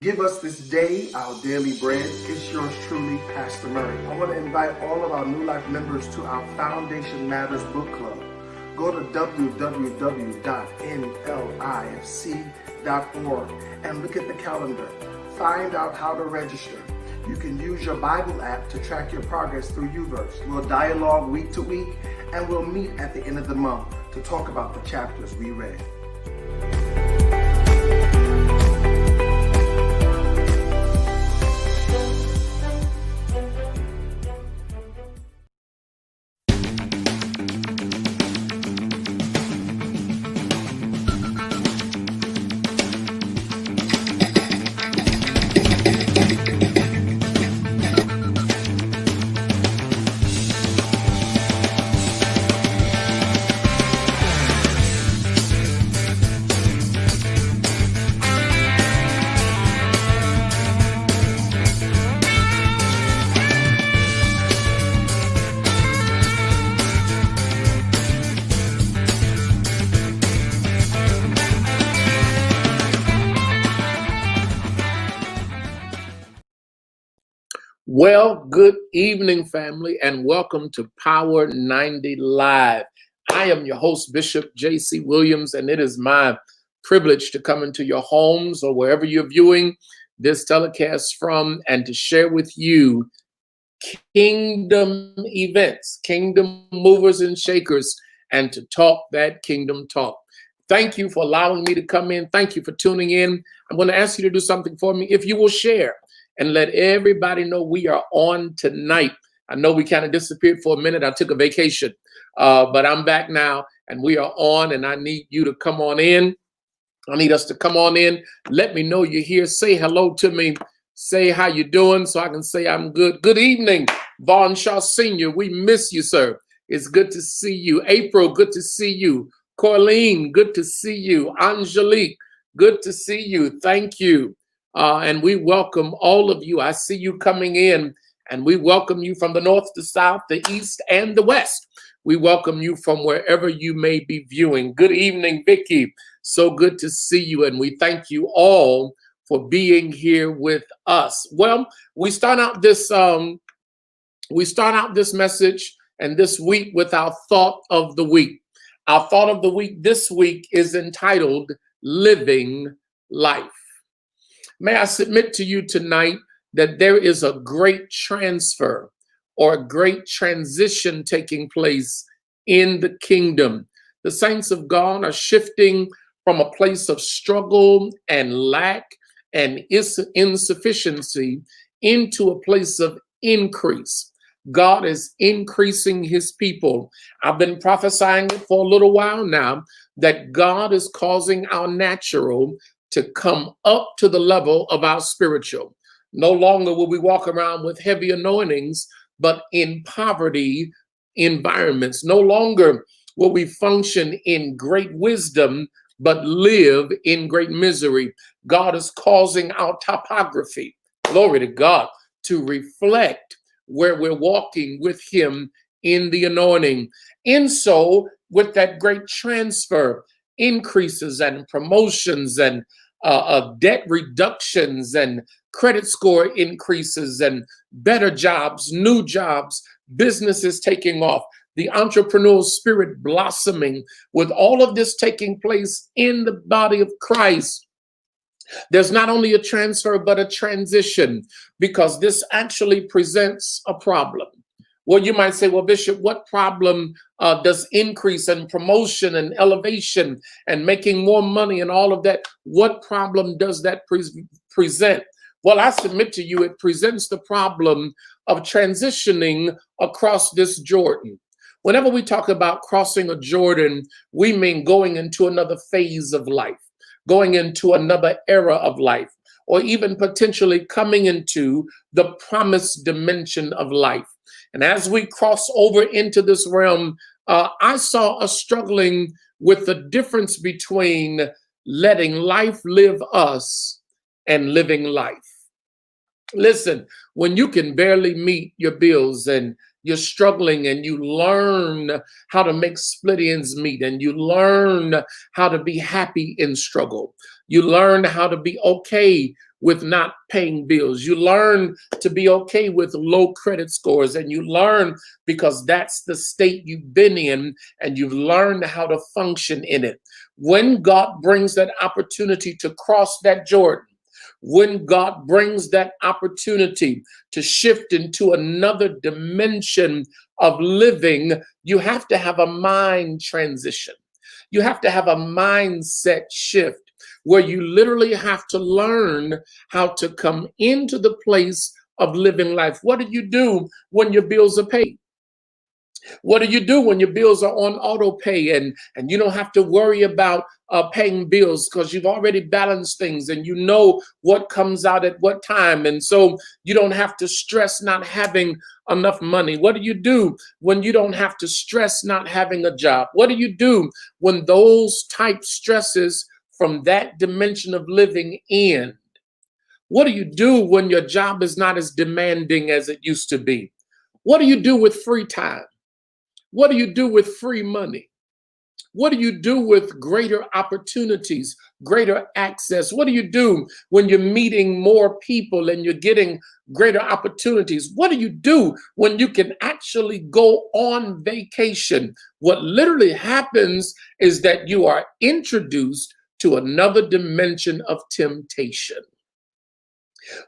Give us this day our daily bread. It's yours truly, Pastor Murray. I want to invite all of our New Life members to our Foundation Matters book club. Go to www.nlifc.org and look at the calendar. Find out how to register. You can use your Bible app to track your progress through YouVerse. We'll dialogue week to week, and we'll meet at the end of the month to talk about the chapters we read. Well, good evening, family, and welcome to Power 90 Live. I am your host, Bishop J.C. Williams, and it is my privilege to come into your homes or wherever you're viewing this telecast from and to share with you kingdom events, kingdom movers and shakers, and to talk that kingdom talk. Thank you for allowing me to come in. Thank you for tuning in. I'm going to ask you to do something for me. If you will share and let everybody know we are on tonight. I know we kind of disappeared for a minute. I took a vacation, but I'm back now and we are on, and I need you to come on in. I need us to come on in. Let me know you're here. Say hello to me. Say how you doing so I can say I'm good. Good evening, Vaughn Shaw Sr. We miss you, sir. It's good to see you. April, good to see you. Corleen, good to see you. Angelique, good to see you. Thank you. And we welcome all of you. I see you coming in, and we welcome you from the north, the south, the east, and the west. We welcome you from wherever you may be viewing. Good evening, Vicky. So good to see you, and we thank you all for being here with us. Well, we start out this message and this week with our thought of the week. Our thought of the week this week is entitled Living Life. May I submit to you tonight that there is a great transfer or a great transition taking place in the kingdom. The saints of God are shifting from a place of struggle and lack and insufficiency into a place of increase. God is increasing his people. I've been prophesying it for a little while now that God is causing our natural to come up to the level of our spiritual. No longer will we walk around with heavy anointings, but in poverty environments. No longer will we function in great wisdom, but live in great misery. God is causing our topography, glory to God, to reflect where we're walking with him in the anointing. And so with that great transfer, increases and promotions and debt reductions and credit score increases and better jobs, new jobs, businesses taking off, the entrepreneurial spirit blossoming. With all of this taking place in the body of Christ, there's not only a transfer, but a transition, because this actually presents a problem. Well, you might say, well, Bishop, what problem does increase and promotion and elevation and making more money and all of that, what problem does that present? Well, I submit to you, it presents the problem of transitioning across this Jordan. Whenever we talk about crossing a Jordan, we mean going into another phase of life, going into another era of life, or even potentially coming into the promised dimension of life. And as we cross over into this realm, I saw us struggling with the difference between letting life live us and living life. Listen, when you can barely meet your bills and you're struggling and you learn how to make split ends meet and you learn how to be happy in struggle, You learn how to be okay with not paying bills. You learn to be okay with low credit scores, and you learn because that's the state you've been in, and you've learned how to function in it. When God brings that opportunity to cross that Jordan, when God brings that opportunity to shift into another dimension of living, you have to have a mind transition. You have to have a mindset shift where you literally have to learn how to come into the place of living life. What do you do when your bills are paid? What do you do when your bills are on auto pay and you don't have to worry about paying bills because you've already balanced things and you know what comes out at what time? And so you don't have to stress not having enough money. What do you do when you don't have to stress not having a job? What do you do when those type stresses from that dimension of living end? What do you do when your job is not as demanding as it used to be? What do you do with free time? What do you do with free money? What do you do with greater opportunities, greater access? What do you do when you're meeting more people and you're getting greater opportunities? What do you do when you can actually go on vacation? What literally happens is that you are introduced to another dimension of temptation.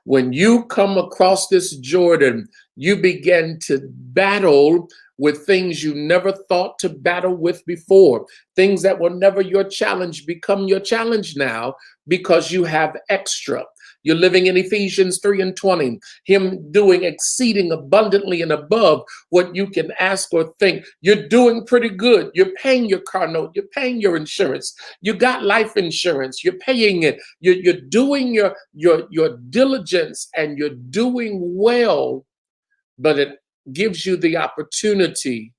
When you come across this Jordan, you begin to battle with things you never thought to battle with before. Things that were never your challenge become your challenge now because you have extra. You're living in Ephesians 3:20, him doing exceeding abundantly and above what you can ask or think. You're doing pretty good. You're paying your car note. You're paying your insurance. You got life insurance. You're paying it. You're doing your diligence and you're doing well, but it gives you the opportunity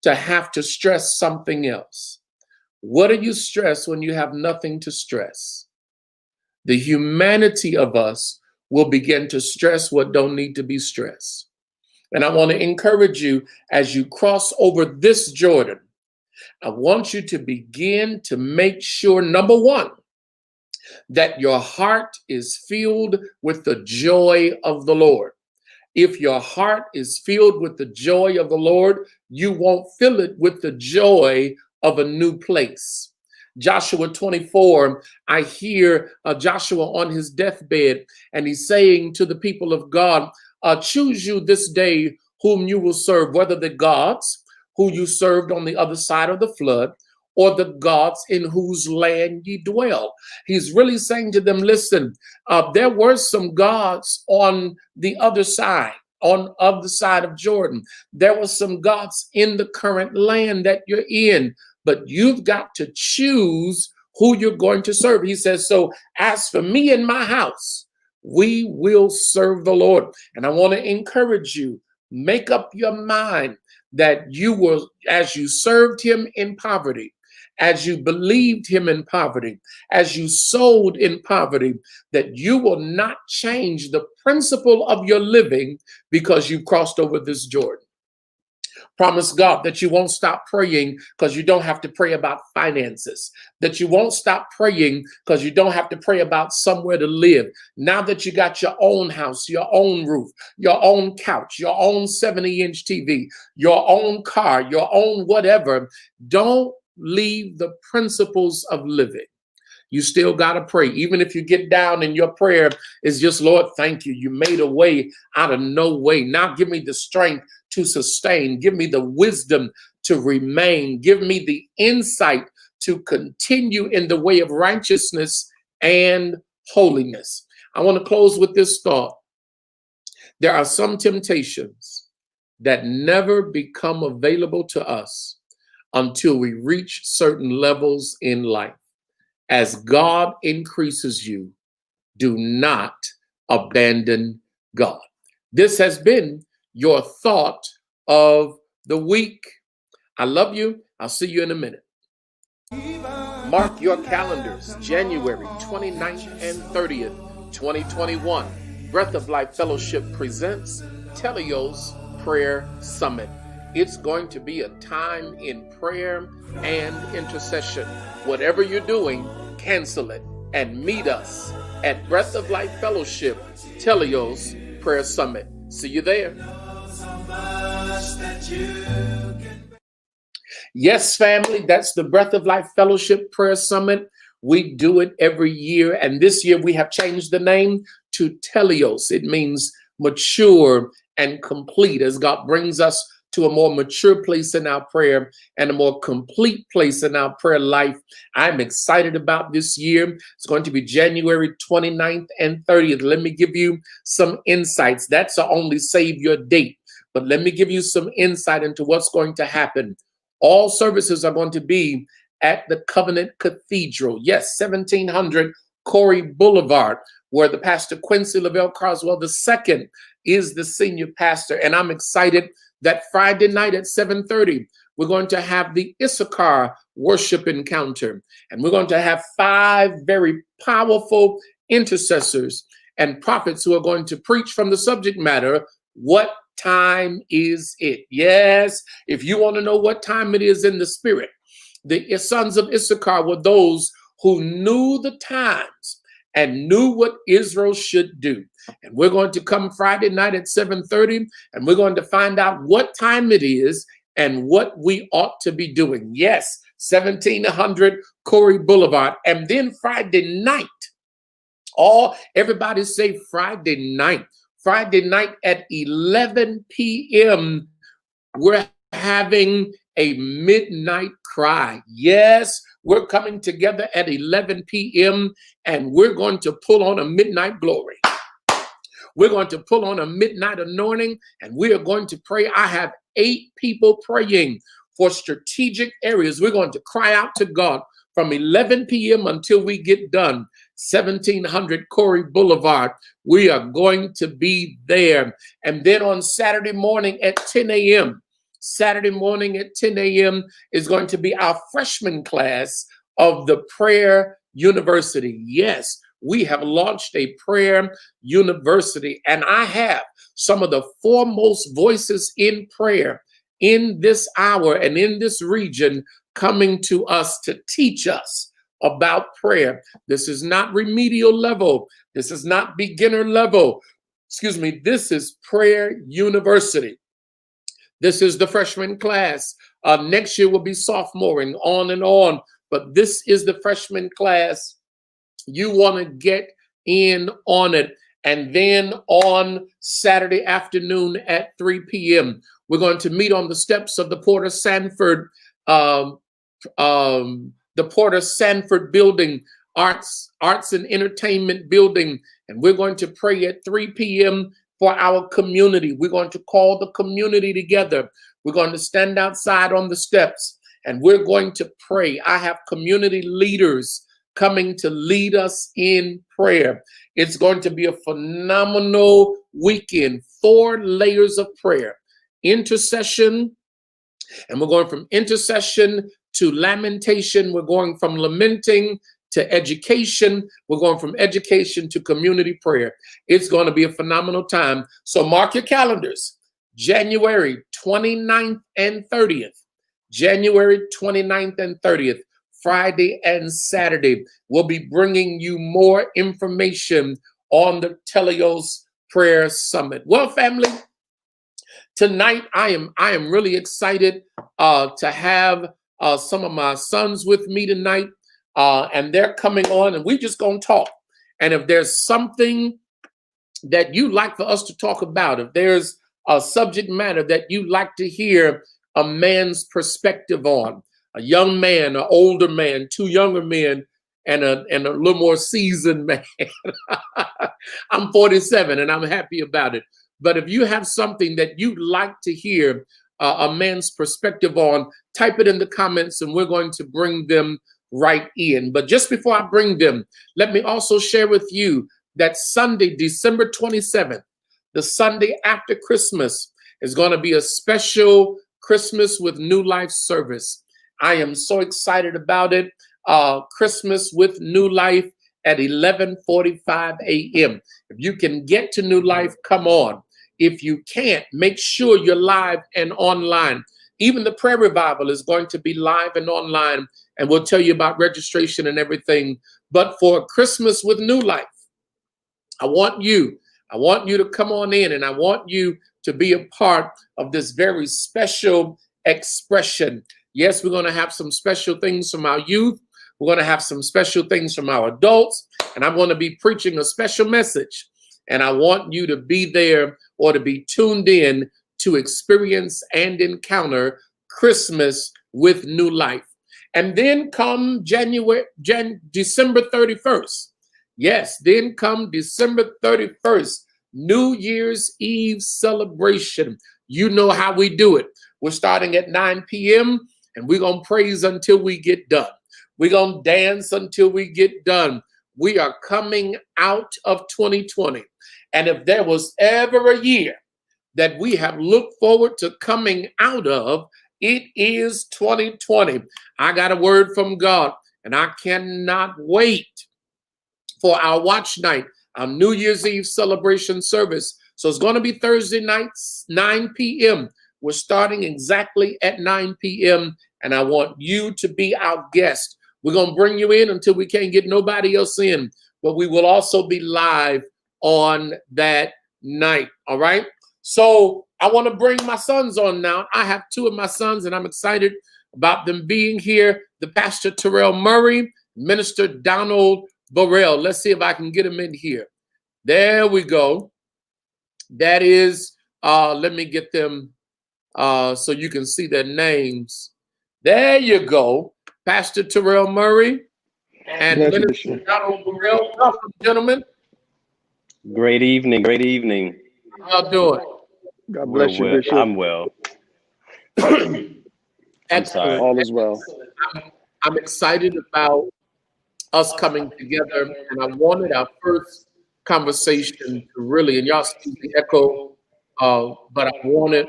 to have to stress something else. What do you stress when you have nothing to stress? The humanity of us will begin to stress what don't need to be stressed. And I want to encourage you as you cross over this Jordan, I want you to begin to make sure, number one, that your heart is filled with the joy of the Lord. If your heart is filled with the joy of the Lord, you won't fill it with the joy of a new place. Joshua 24, I hear Joshua on his deathbed, and he's saying to the people of God, choose you this day whom you will serve, whether the gods who you served on the other side of the flood, or the gods in whose land ye dwell. He's really saying to them, listen, there were some gods on the other side, on the side of Jordan. There were some gods in the current land that you're in, but you've got to choose who you're going to serve. He says, so as for me and my house, we will serve the Lord. And I want to encourage you, make up your mind that you will, as you served him in poverty, as you believed him in poverty, as you sowed in poverty, that you will not change the principle of your living because you crossed over this Jordan. Promise God that you won't stop praying because you don't have to pray about finances, that you won't stop praying because you don't have to pray about somewhere to live. Now that you got your own house, your own roof, your own couch, your own 70-inch TV, your own car, your own whatever, don't leave the principles of living. You still got to pray. Even if you get down and your prayer is just, Lord, thank you. You made a way out of no way. Now give me the strength to sustain. Give me the wisdom to remain. Give me the insight to continue in the way of righteousness and holiness. I want to close with this thought. There are some temptations that never become available to us until we reach certain levels in life. As God increases you, do not abandon God. This has been your thought of the week. I love you. I'll see you in a minute. Mark your calendars, January 29th and 30th, 2021. Breath of Life Fellowship presents Telios Prayer Summit. It's going to be a time in prayer and intercession. Whatever you're doing, cancel it. and meet us at Breath of Life Fellowship, Telios Prayer Summit. See you there. Yes, family, that's the Breath of Life Fellowship Prayer Summit. We do it every year, and this year we have changed the name to Telios. It means mature and complete, as God brings us to a more mature place in our prayer and a more complete place in our prayer life. I'm excited about this year. It's going to be January 29th and 30th. Let me give you some insights. That's the only save your date, but let me give you some insight into what's going to happen. All services are going to be at the Covenant Cathedral. Yes, 1700 Corey Boulevard, where the Pastor Quincy Lavelle Carswell II is the senior pastor. And I'm excited that Friday night at 7:30, we're going to have the Issachar worship encounter. And we're going to have 5 very powerful intercessors and prophets who are going to preach from the subject matter, what time is it? Yes, if you want to know what time it is in the spirit, the sons of Issachar were those who knew the times and knew what Israel should do. And we're going to come Friday night at 7:30, and we're going to find out what time it is and what we ought to be doing. Yes, 1700 Corey Boulevard. And then Friday night, everybody say Friday night. Friday night at 11 p.m., we're having a midnight cry. Yes, we're coming together at 11 p.m. and we're going to pull on a midnight glory. We're going to pull on a midnight anointing, and we are going to pray. I have 8 people praying for strategic areas. We're going to cry out to God from 11 p.m. until we get done. 1700 Corey Boulevard. We are going to be there. And then on Saturday morning at 10 a.m., Saturday morning at 10 a.m. is going to be our freshman class of the Prayer University. Yes, we have launched a prayer university, and I have some of the foremost voices in prayer in this hour and in this region coming to us to teach us about prayer. This is not remedial level. This is not beginner level. This is Prayer University. This is the freshman class. Next year will be sophomoring, on and on. But this is the freshman class. You want to get in on it. And then on Saturday afternoon at 3 p.m., we're going to meet on the steps of the Porter Sanford, the Porter Sanford building, arts and entertainment building. And we're going to pray at 3 p.m. for our community. We're going to call the community together. We're going to stand outside on the steps and we're going to pray. I have community leaders coming to lead us in prayer. It's going to be a phenomenal weekend. 4 layers of prayer. Intercession, and we're going from intercession to lamentation. We're going from lamenting to education. We're going from education to community prayer. It's going to be a phenomenal time. So mark your calendars. January 29th and 30th. January 29th and 30th. Friday and Saturday. We'll be bringing you more information on the Telios Prayer Summit. Well, family, tonight I am really excited to have some of my sons with me tonight. And they're coming on, and we're just going to talk. And if there's something that you'd like for us to talk about, if there's a subject matter that you'd like to hear a man's perspective on, a young man, an older man, 2 younger men, and a little more seasoned man. I'm 47, and I'm happy about it. But if you have something that you'd like to hear a man's perspective on, type it in the comments, and we're going to bring them right in. But just before I bring them, let me also share with you that Sunday, December 27th, the Sunday after Christmas, is going to be a special Christmas with New Life service. I am so excited about it. Christmas with New Life at 11:45 a.m. If you can get to New Life, come on. If you can't, make sure you're live and online. Even the prayer revival is going to be live and online, and we'll tell you about registration and everything. But for Christmas with New Life, I want you to come on in, and I want you to be a part of this very special expression. Yes, we're going to have some special things from our youth. We're going to have some special things from our adults, and I'm going to be preaching a special message. And I want you to be there or to be tuned in to experience and encounter Christmas with New Life. And then come December 31st. Yes, then come December 31st, New Year's Eve celebration. You know how we do it. We're starting at 9 p.m. and we're going to praise until we get done. We're going to dance until we get done. We are coming out of 2020. And if there was ever a year that we have looked forward to coming out of, it is 2020. I got a word from God, and I cannot wait for our watch night, our New Year's Eve celebration service. So it's going to be Thursday nights, 9 p.m. We're starting exactly at 9 p.m. and I want you to be our guest. We're going to bring you in until we can't get nobody else in, but we will also be live on that night. All right. So I want to bring my sons on now. I have two of my sons and I'm excited about them being here. The Pastor Terrell Murray, Minister Donald Burrell. Let's see if I can get them in here. There we go. That is, let me get them so you can see their names. There you go. Pastor Terrell Murray and Minister Donald Burrell. Welcome, gentlemen. Great evening. Great evening. How y'all doing? God bless you, Bishop. I'm well. Excellent. All is well. I'm excited about us coming together, and I wanted our first conversation to really, and y'all see the echo, but I wanted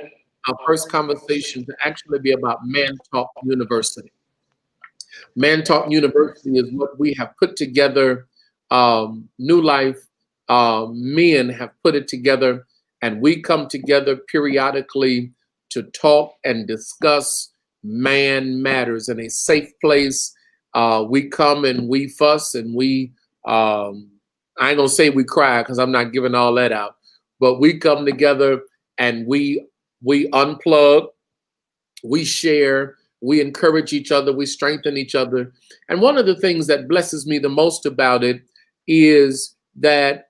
our first conversation to actually be about Man Talk University. Man Talk University is what we have put together. New Life men have put it together, and we come together periodically to talk and discuss man matters in a safe place. We come and we fuss and we, I ain't gonna say we cry because I'm not giving all that out, but we come together and we unplug, we share, we encourage each other, we strengthen each other. And one of the things that blesses me the most about it is that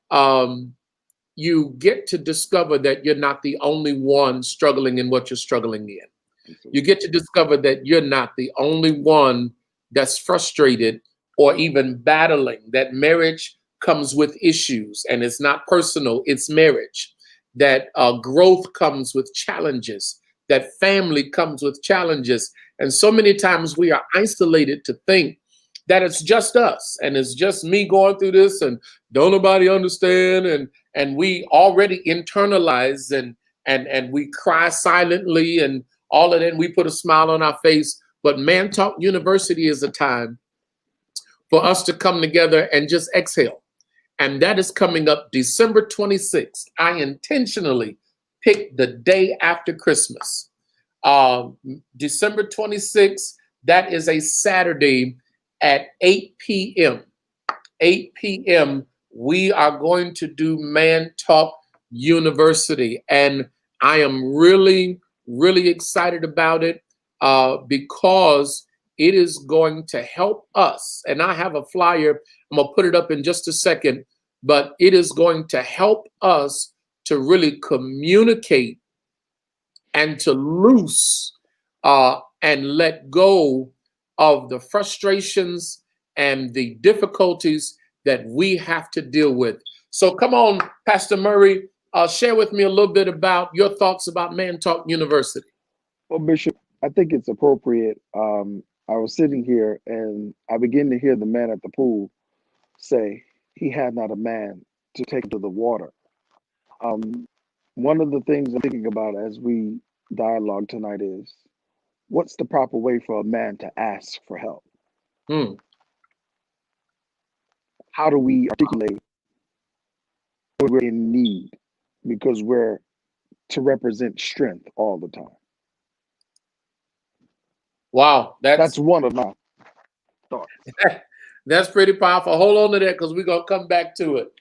you get to discover that you're not the only one struggling in what you're struggling in. You get to discover that you're not the only one that's frustrated or even battling, that marriage comes with issues and it's not personal, it's marriage, that growth comes with challenges, that family comes with challenges. And so many times we are isolated to think that it's just us and it's just me going through this and don't nobody understand. And we already internalize and we cry silently and all of that. And we put a smile on our face. But Man Talk University is a time for us to come together and just exhale. And that is coming up December 26th. I intentionally picked the day after Christmas. December 26th, that is a Saturday at 8 p.m. 8 p.m. we are going to do Man Talk University. And I am really, really excited about it because it is going to help us. And I have a flyer. I'm going to put it up in just a second. But it is going to help us to really communicate and to loose and let go of the frustrations and the difficulties that we have to deal with. So come on, Pastor Murray, share with me a little bit about your thoughts about Man Talk University. Well, Bishop, I think it's appropriate. I was sitting here and I began to hear the man at the pool say, he had not a man to take him to the water. One of the things I'm thinking about as we dialogue tonight is, what's the proper way for a man to ask for help? How do we articulate when we're in need? Because we're to represent strength all the time. Wow, That's one of my thoughts. that's pretty powerful. Hold on to that because we're gonna come back to it.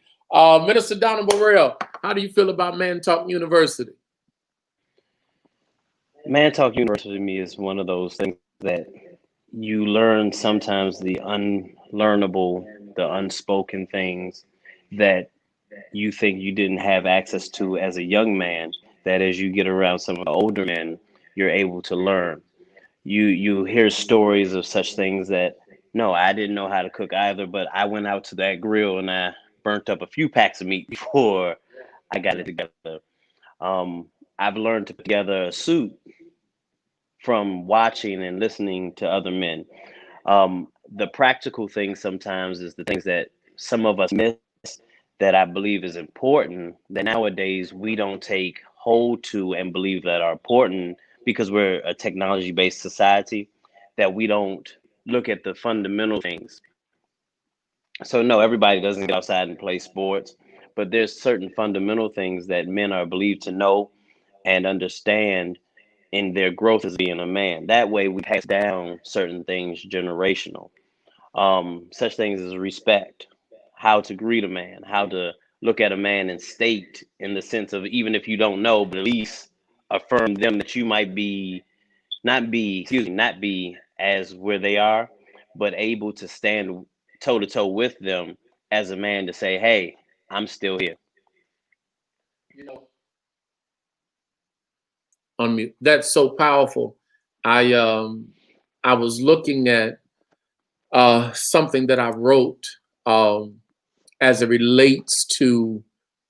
Minister Donna Burrell, how do you feel about Man Talk University? Man Talk University to me is one of those things that you learn sometimes the unlearnable, the unspoken things that you think you didn't have access to as a young man, that as you get around some of the older men, you're able to learn. You hear stories of such things that, no, I didn't know how to cook either, but I went out to that grill and I burnt up a few packs of meat before I got it together. I've learned to put together a suit from watching and listening to other men. The practical things sometimes is the things that some of us miss that I believe is important that nowadays we don't take hold to and believe that are important because we're a technology-based society, that we don't look at the fundamental things. So no, everybody doesn't get outside and play sports, but there's certain fundamental things that men are believed to know and understand in their growth as being a man. That way we pass down certain things generational. Such things as respect, how to greet a man, how to look at a man and state in the sense of, even if you don't know, but at least affirm them that you might be not be as where they are, but able to stand toe to toe with them as a man to say, hey, I'm still here. You know, unmute. That's so powerful. I was looking at something that I wrote as it relates to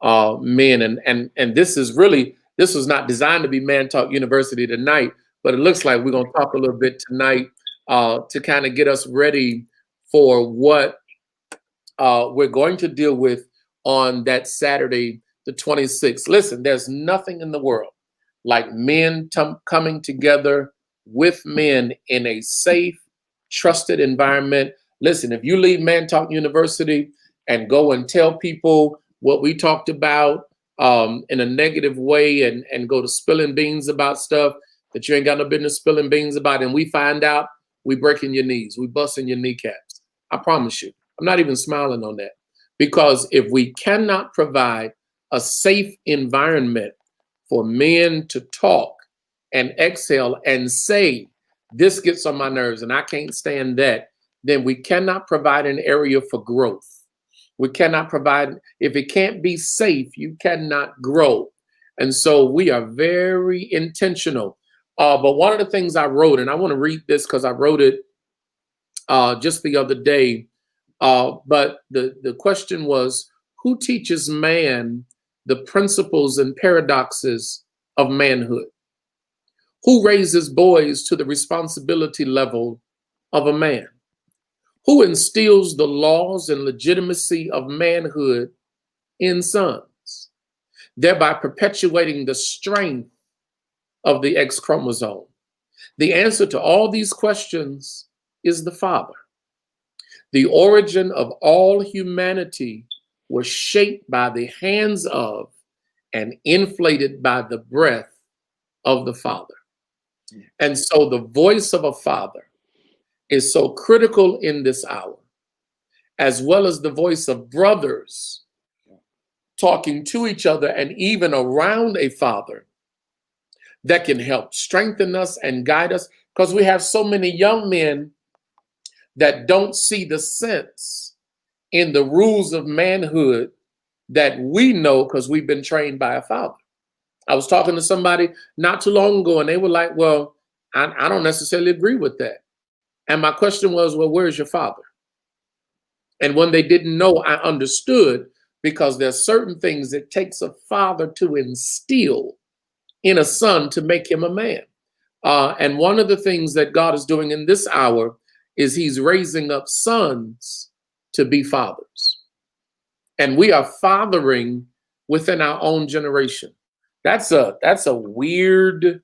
men, and this was not designed to be Man Talk University tonight, but it looks like we're gonna talk a little bit tonight to kind of get us ready for what we're going to deal with on that Saturday, the 26th. Listen, there's nothing in the world like men coming together with men in a safe, trusted environment. Listen, if you leave Man Talk University and go and tell people what we talked about in a negative way and go to spilling beans about stuff that you ain't got no business spilling beans about, and we find out, we breaking your knees, we busting your kneecaps. I promise you. I'm not even smiling on that, because if we cannot provide a safe environment for men to talk and exhale and say, this gets on my nerves and I can't stand that, then we cannot provide an area for growth. We cannot provide, if it can't be safe, you cannot grow. And so we are very intentional. But one of the things I wrote, and I want to read this because I wrote it just the other day, but the question was, who teaches man the principles and paradoxes of manhood? Who raises boys to the responsibility level of a man? Who instills the laws and legitimacy of manhood in sons, thereby perpetuating the strength of the X chromosome? The answer to all these questions is the Father. The origin of all humanity was shaped by the hands of and inflated by the breath of the Father. And so the voice of a father is so critical in this hour, as well as the voice of brothers talking to each other and even around a father that can help strengthen us and guide us, because we have so many young men that don't see the sense in the rules of manhood that we know because we've been trained by a father. I was talking to somebody not too long ago and they were like, well, I don't necessarily agree with that. And my question was, well, where's your father? And when they didn't know, I understood, because there's certain things it takes a father to instill in a son to make him a man. And one of the things that God is doing in this hour is he's raising up sons to be fathers. And we are fathering within our own generation. That's a weird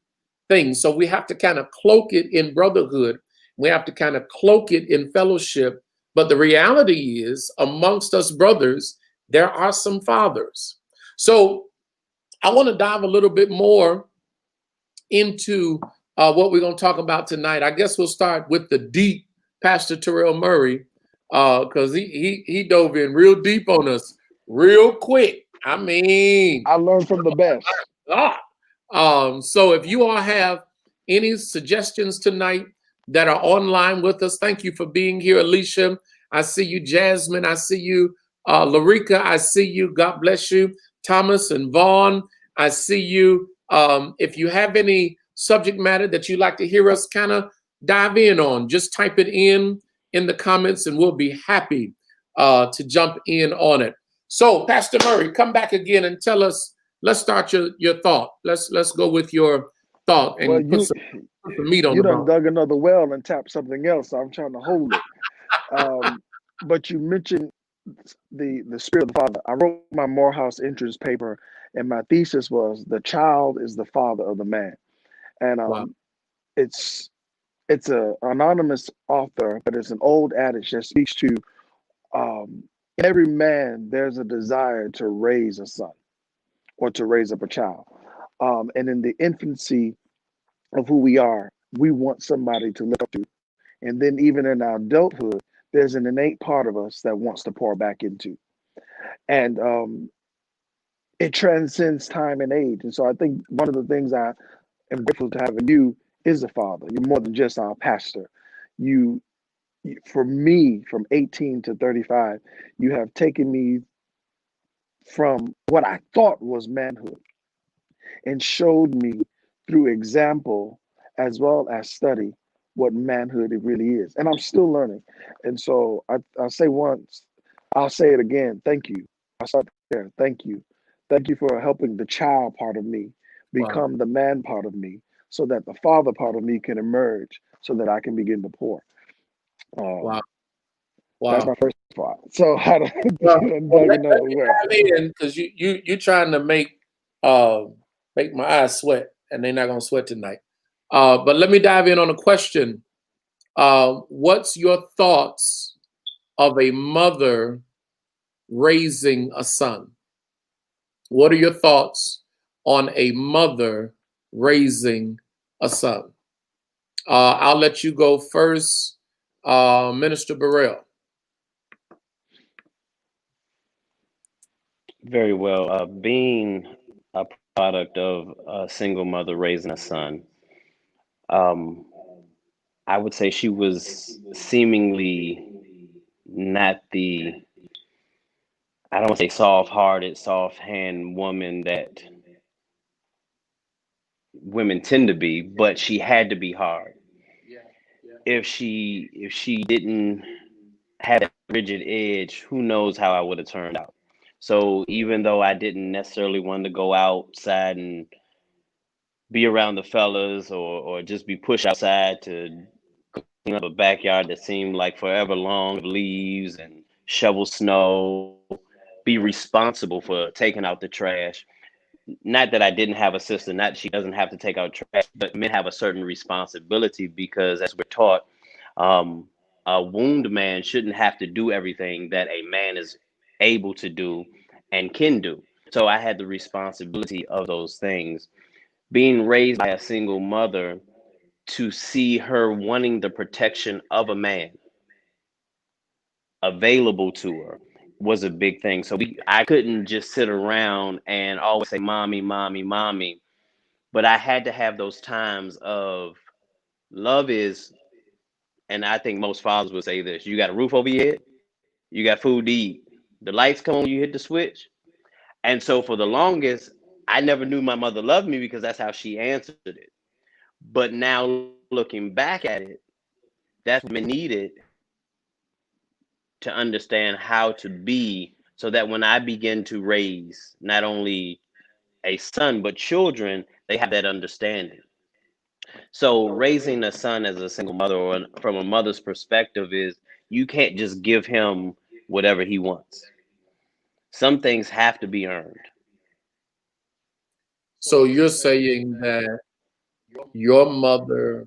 thing. So we have to kind of cloak it in brotherhood. We have to kind of cloak it in fellowship. But the reality is, amongst us brothers, there are some fathers. So I want to dive a little bit more into what we're going to talk about tonight. I guess we'll start with the deep Pastor Terrell Murray, because he dove in real deep on us real quick. I mean, I learned from the best. So if you all have any suggestions tonight that are online with us, thank you for being here, Alicia. I see you, Jasmine. I see you, Larika. I see you. God bless you, Thomas and Vaughn. I see you. If you have any subject matter that you'd like to hear us kind of dive in on, just type it in the comments, and we'll be happy to jump in on it. So, Pastor Murray, come back again and tell us. Let's start your thought. Let's go with your thought and Well, put some meat on you the done bone. dug another well and tapped something else, so I'm trying to hold it. But you mentioned the spirit of the Father. I wrote my Morehouse entrance paper, and my thesis was the child is the father of the man. And Wow. it's an anonymous author, but it's an old adage that speaks to in every man there's a desire to raise a son or to raise up a child. And in the infancy of who we are, we want somebody to look up to. And then even in our adulthood, there's an innate part of us that wants to pour back into. And it transcends time and age. And so I think one of the things I am grateful to have in you is a father. You're more than just our pastor. For me, from 18 to 35, you have taken me from what I thought was manhood and showed me through example as well as study what manhood it really is. And I'm still learning. And so I say once, I'll say it again. Thank you. I'll start there. Thank you. Thank you for helping the child part of me become the man part of me so that the father part of me can emerge so that I can begin to pour. Wow. That's my first part. So how to Well, dug another well. Because you trying to make my eyes sweat, and they're not gonna sweat tonight. But let me dive in on a question. What's your thoughts of a mother raising a son? What are your thoughts on a mother raising a son? I'll let you go first, Minister Burrell. Very well. Being a product of a single mother raising a son, I would say she was seemingly not I don't want to say soft-hearted, soft-hand woman that women tend to be, but she had to be hard. If she didn't have that rigid edge, who knows how I would have turned out. So even though I didn't necessarily want to go outside and be around the fellas or just be pushed outside to clean up a backyard that seemed like forever long, leaves and shovel snow, be responsible for taking out the trash. Not that I didn't have a sister, not that she doesn't have to take out trash, but men have a certain responsibility because as we're taught, a wounded man shouldn't have to do everything that a man is able to do and can do. So I had the responsibility of those things. Being raised by a single mother, to see her wanting the protection of a man available to her was a big thing. So I couldn't just sit around and always say, mommy, mommy, mommy. But I had to have those times of love is, and I think most fathers would say this, you got a roof over your head, you got food to eat, the lights come on when you hit the switch. And so for the longest, I never knew my mother loved me because that's how she answered it. But now looking back at it, that's what men needed to understand how to be so that when I begin to raise not only a son, but children, they have that understanding. So raising a son as a single mother or from a mother's perspective is you can't just give him whatever he wants. Some things have to be earned. So you're saying that your mother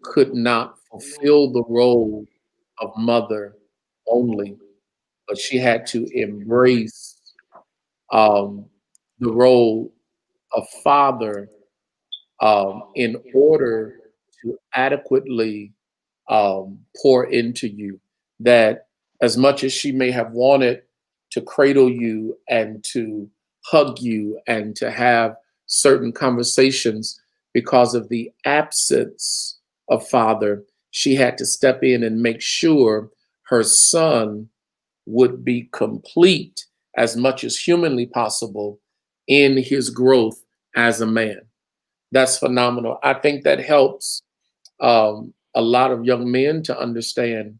could not fulfill the role of mother only, but she had to embrace the role of father in order to adequately pour into you. That as much as she may have wanted to cradle you and to hug you and to have certain conversations, because of the absence of father, she had to step in and make sure her son would be complete as much as humanly possible in his growth as a man. That's phenomenal. I think that helps a lot of young men to understand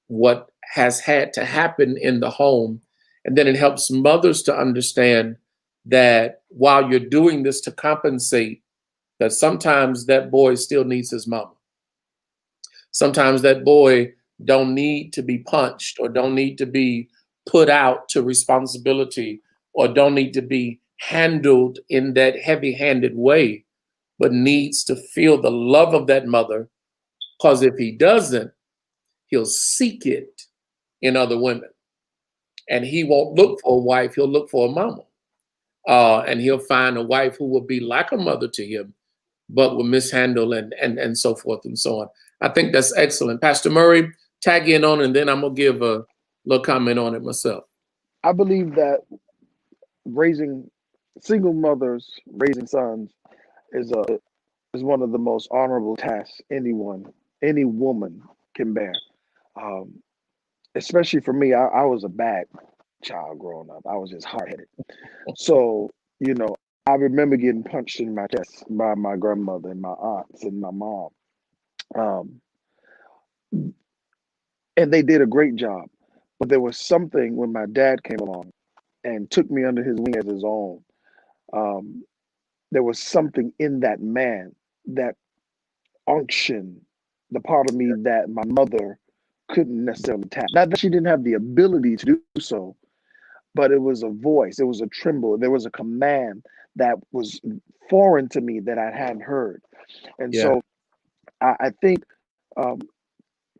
what has had to happen in the home. And then it helps mothers to understand that while you're doing this to compensate, that sometimes that boy still needs his mama. Sometimes that boy don't need to be punched or don't need to be put out to responsibility or don't need to be handled in that heavy-handed way, but needs to feel the love of that mother, because if he doesn't, he'll seek it in other women. And he won't look for a wife, he'll look for a mama. And he'll find a wife who will be like a mother to him, but will mishandle and so forth and so on. I think that's excellent. Pastor Murray, tag in on it, and then I'm going to give a little comment on it myself. I believe that raising single mothers, raising sons is one of the most honorable tasks any woman can bear. Especially for me, I was a bad child growing up. I was just hard-headed. So, I remember getting punched in my chest by my grandmother and my aunts and my mom. And they did a great job. But there was something when my dad came along and took me under his wing as his own. There was something in that man, that unction, the part of me that my mother couldn't necessarily tap. Not that she didn't have the ability to do so, but it was a voice, it was a tremble, there was a command that was foreign to me that I hadn't heard. And so I think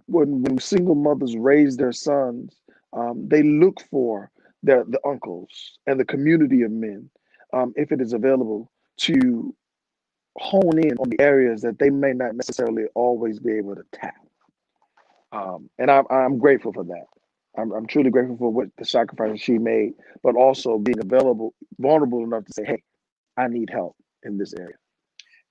when single mothers raise their sons, they look for the uncles and the community of men, if it is available, to hone in on the areas that they may not necessarily always be able to tap. And I'm grateful for that. I'm truly grateful for what the sacrifices she made, but also being vulnerable enough to say, hey, I need help in this area.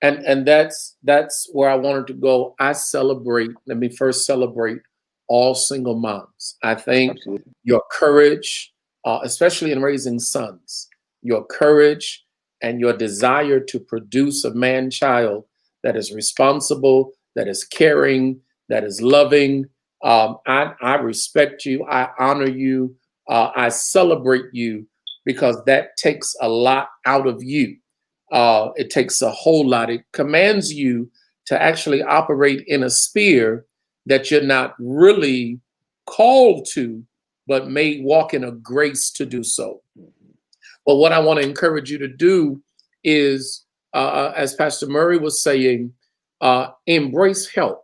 And that's where I wanted to go. Let me first celebrate all single moms. I think Absolutely. Your courage, especially in raising sons, your courage and your desire to produce a man-child that is responsible, that is caring, that is loving. I respect you. I honor you. I celebrate you, because that takes a lot out of you. It takes a whole lot. It commands you to actually operate in a sphere that you're not really called to, but may walk in a grace to do so. But what I want to encourage you to do is, as Pastor Murray was saying, embrace help.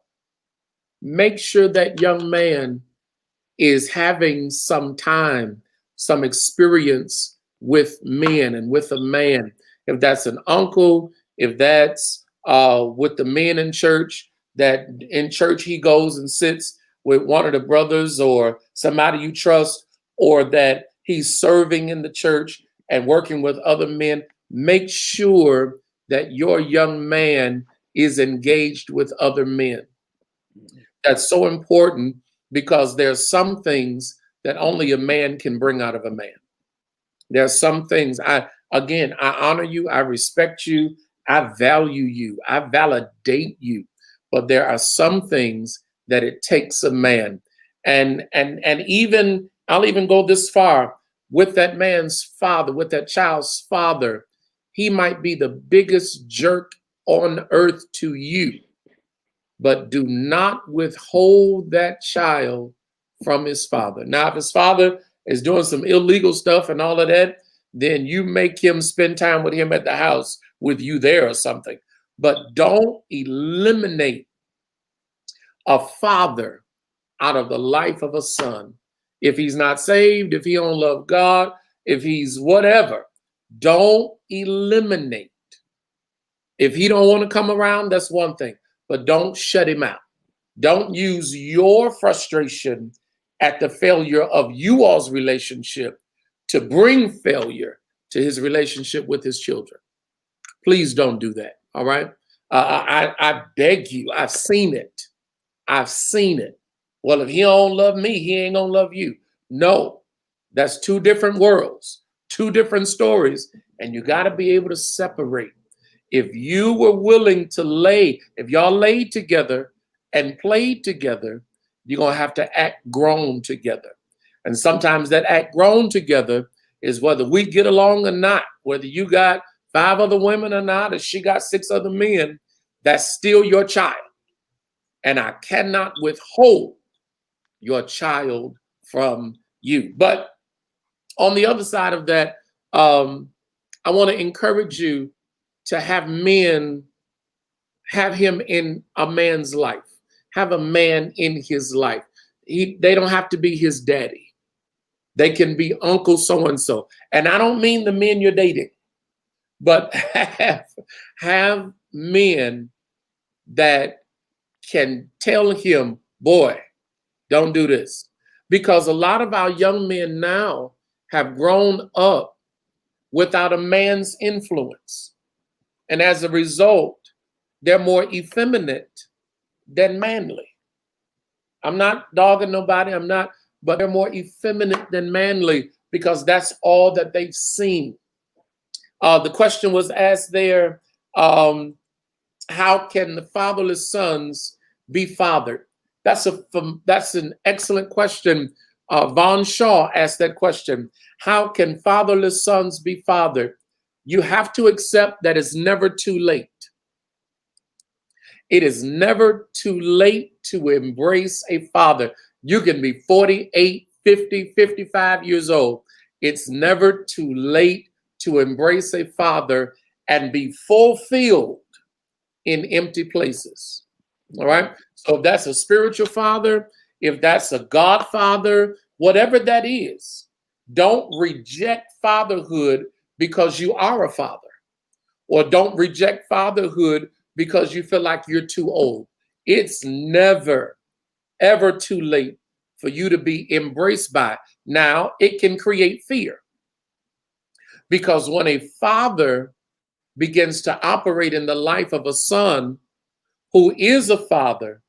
Make sure that young man is having some time, some experience with men and with a man. If that's an uncle, if that's with the men in church, that in church he goes and sits with one of the brothers or somebody you trust, or that he's serving in the church and working with other men, make sure that your young man is engaged with other men. That's so important, because there's some things that only a man can bring out of a man. There are some things, I honor you, I respect you, I value you, I validate you, but there are some things that it takes a man. And even, I'll even go this far, with that man's father, with that child's father, he might be the biggest jerk on earth to you, but do not withhold that child from his father. Now, if his father is doing some illegal stuff and all of that, then you make him spend time with him at the house with you there or something. But don't eliminate a father out of the life of a son. If he's not saved, if he don't love God, if he's whatever, don't eliminate If he don't want to come around, that's one thing, but don't shut him out. Don't use your frustration at the failure of you all's relationship to bring failure to his relationship with his children. Please don't do that. All right. I beg you. I've seen it. I've seen it. Well, if he don't love me, he ain't gonna love you. No, that's two different worlds, two different stories. And you got to be able to separate. If you were willing to if y'all laid together and played together, you're going to have to act grown together. And sometimes that act grown together is whether we get along or not, whether you got 5 other women or not, or she got 6 other men, that's still your child. And I cannot withhold your child from you. But on the other side of that, I want to encourage you to have men, have him in a man's life, have a man in his life. They don't have to be his daddy. They can be Uncle so-and-so. And I don't mean the men you're dating, but have men that can tell him, boy, don't do this. Because a lot of our young men now have grown up without a man's influence. And as a result, they're more effeminate than manly. I'm not dogging nobody, but they're more effeminate than manly because that's all that they've seen. The question was asked there, how can the fatherless sons be fathered? That's an excellent question. Von Shaw asked that question. How can fatherless sons be fathered? You have to accept that it's never too late. It is never too late to embrace a father. You can be 48, 50, 55 years old. It's never too late to embrace a father and be fulfilled in empty places. All right. So if that's a spiritual father, if that's a godfather, whatever that is, don't reject fatherhood because you are a father, or don't reject fatherhood because you feel like you're too old. It's never, ever too late for you to be embraced by. Now, it can create fear because when a father begins to operate in the life of a son who is a father,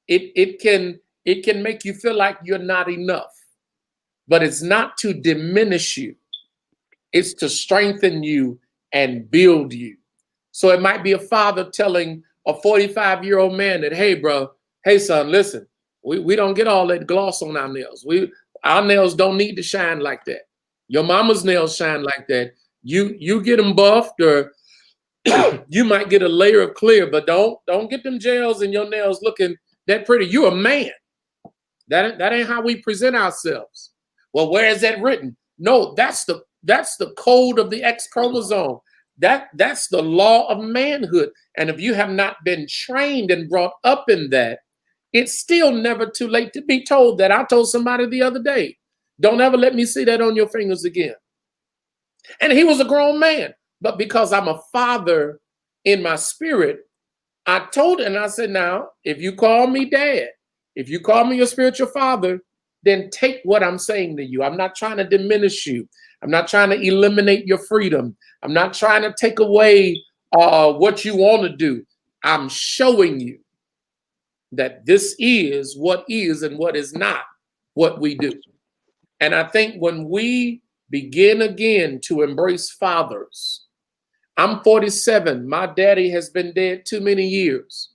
it can make you feel like you're not enough. But it's not to diminish you. It's to strengthen you and build you. So it might be a father telling a 45-year-old man that, hey, bro, hey, son, listen, we don't get all that gloss on our nails. Our nails don't need to shine like that. Your mama's nails shine like that. You get them buffed, or you might get a layer of clear, but don't get them gels and your nails looking that pretty. You're a man. That ain't how we present ourselves. Well, where is that written? No, that's the code of the X chromosome. That's the law of manhood. And if you have not been trained and brought up in that, it's still never too late to be told that. I told somebody the other day, don't ever let me see that on your fingers again. And he was a grown man, but because I'm a father in my spirit, I told him, and I said, now, if you call me dad, if you call me your spiritual father, then take what I'm saying to you. I'm not trying to diminish you. I'm not trying to eliminate your freedom. I'm not trying to take away what you want to do. I'm showing you that this is what is and what is not what we do. And I think when we begin again to embrace fathers, I'm 47. My daddy has been dead too many years,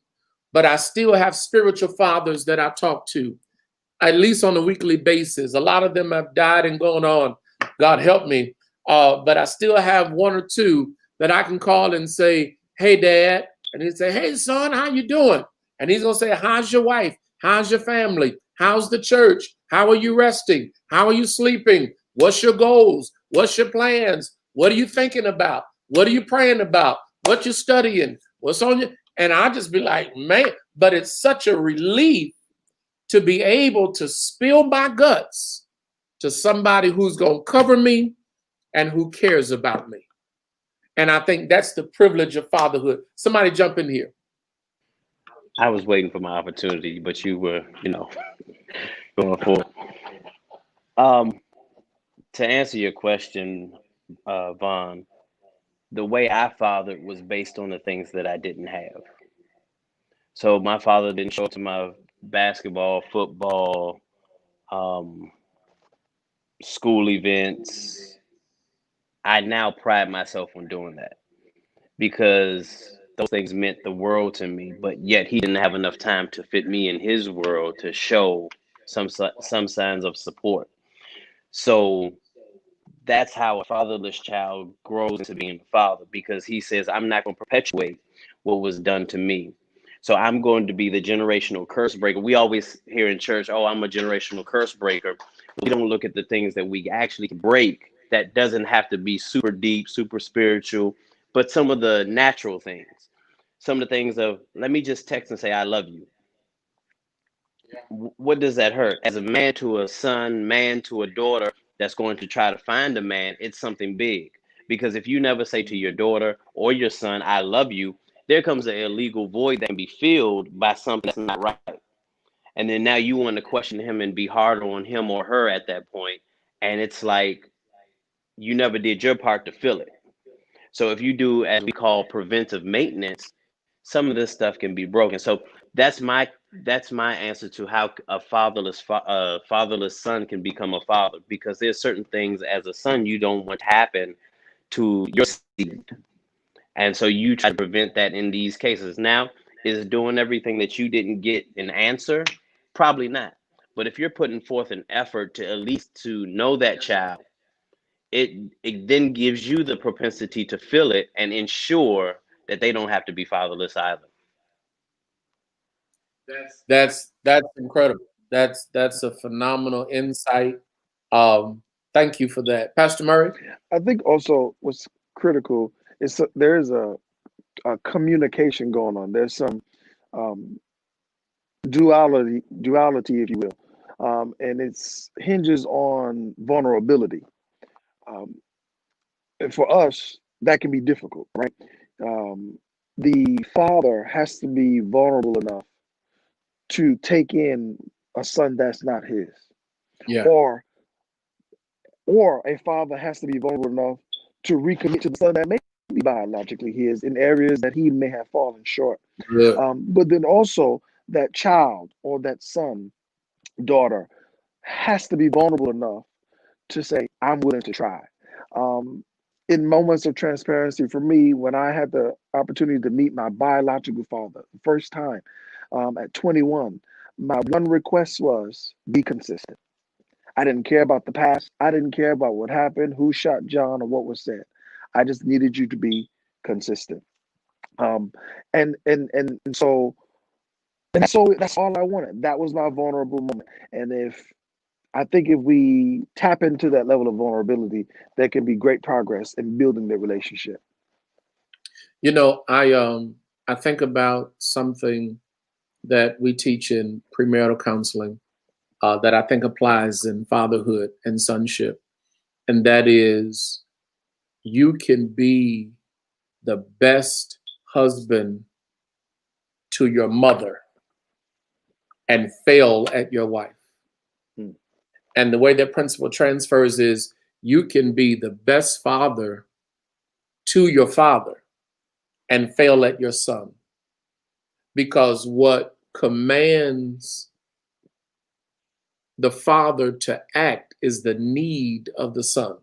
but I still have spiritual fathers that I talk to, at least on a weekly basis. A lot of them have died and gone on. God help me. But I still have 1 or 2 that I can call and say, hey, Dad. And he'd say, hey, son, how you doing? And he's going to say, how's your wife? How's your family? How's the church? How are you resting? How are you sleeping? What's your goals? What's your plans? What are you thinking about? What are you praying about? What you studying? What's on your... And I just be like, man, but it's such a relief to be able to spill my guts to somebody who's going to cover me and who cares about me. And I think that's the privilege of fatherhood. Somebody jump in here. I was waiting for my opportunity, but you were, going forward. Um, to answer your question, Vaughn, the way I fathered was based on the things that I didn't have. So my father didn't show up to my basketball, football, um, school events. I now pride myself on doing that because those things meant the world to me, but yet he didn't have enough time to fit me in his world to show some signs of support. So that's how a fatherless child grows into being a father, because he says, I'm not going to perpetuate what was done to me. So I'm going to be the generational curse breaker. We always hear in church, oh, I'm a generational curse breaker. We don't look at the things that we actually break. That doesn't have to be super deep, super spiritual, but some of the natural things, some of the things of, let me just text and say, I love you. What does that hurt? As a man to a son, man to a daughter that's going to try to find a man, it's something big. Because if you never say to your daughter or your son, I love you, there comes an illegal void that can be filled by something that's not right. And then now you want to question him and be hard on him or her at that point. And it's like, you never did your part to fill it. So if you do, as we call, preventive maintenance, some of this stuff can be broken. So that's my answer to how a fatherless son can become a father, because there's certain things as a son you don't want to happen to your seed, and so you try to prevent that in these cases. Now, is doing everything that you didn't get an answer? Probably not. But if you're putting forth an effort to at least to know that child, it then gives you the propensity to feel it and ensure that they don't have to be fatherless either. That's incredible. That's a phenomenal insight. Thank you for that, Pastor Murray. I think also what's critical is there is a communication going on. There's some um, duality, if you will, and it's hinges on vulnerability. Um, and for us, that can be difficult, right? Um, the father has to be vulnerable enough to take in a son that's not his, Yeah. or a father has to be vulnerable enough to recommit to the son that may be biologically his in areas that he may have fallen short. Good. But then also that child or that son, daughter, has to be vulnerable enough to say, I'm willing to try. In moments of transparency for me, when I had the opportunity to meet my biological father the first time at 21, my one request was be consistent. I didn't care about the past. I didn't care about what happened, who shot John, or what was said. I just needed you to be consistent. Um, and so that's all I wanted. That was my vulnerable moment. And I think if we tap into that level of vulnerability, there can be great progress in building the relationship. I think about something that we teach in premarital counseling that I think applies in fatherhood and sonship, and that is, you can be the best husband to your mother and fail at your wife. And the way that principle transfers is, you can be the best father to your father and fail at your son. Because what commands the father to act is the need of the son.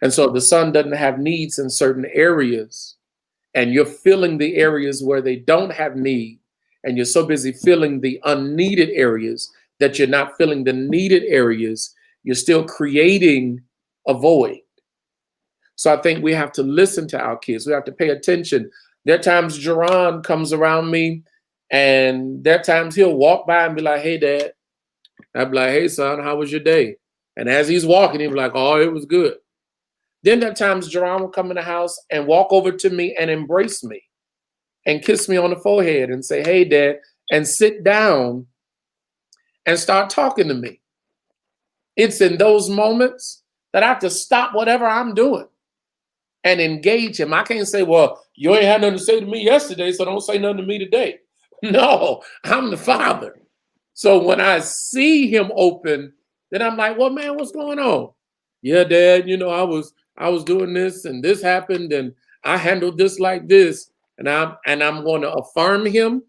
And so if the son doesn't have needs in certain areas, and you're filling the areas where they don't have need, and you're so busy filling the unneeded areas that you're not filling the needed areas, you're still creating a void. So I think we have to listen to our kids. We have to pay attention. There are times Jerron comes around me, and there are times he'll walk by and be like, hey, Dad. I'd be like, hey, son, how was your day? And as he's walking, he'd be like, oh, it was good. Then there are times Jerron will come in the house and walk over to me and embrace me and kiss me on the forehead and say, hey, Dad, and sit down and start talking to me. It's in those moments that I have to stop whatever I'm doing and engage him. I can't say, well, you ain't had nothing to say to me yesterday, so don't say nothing to me today. No, I'm the father. So when I see him open, then I'm like, well, man, what's going on? Yeah, Dad, I was doing this and this happened and I handled this like this. And I'm going to affirm him.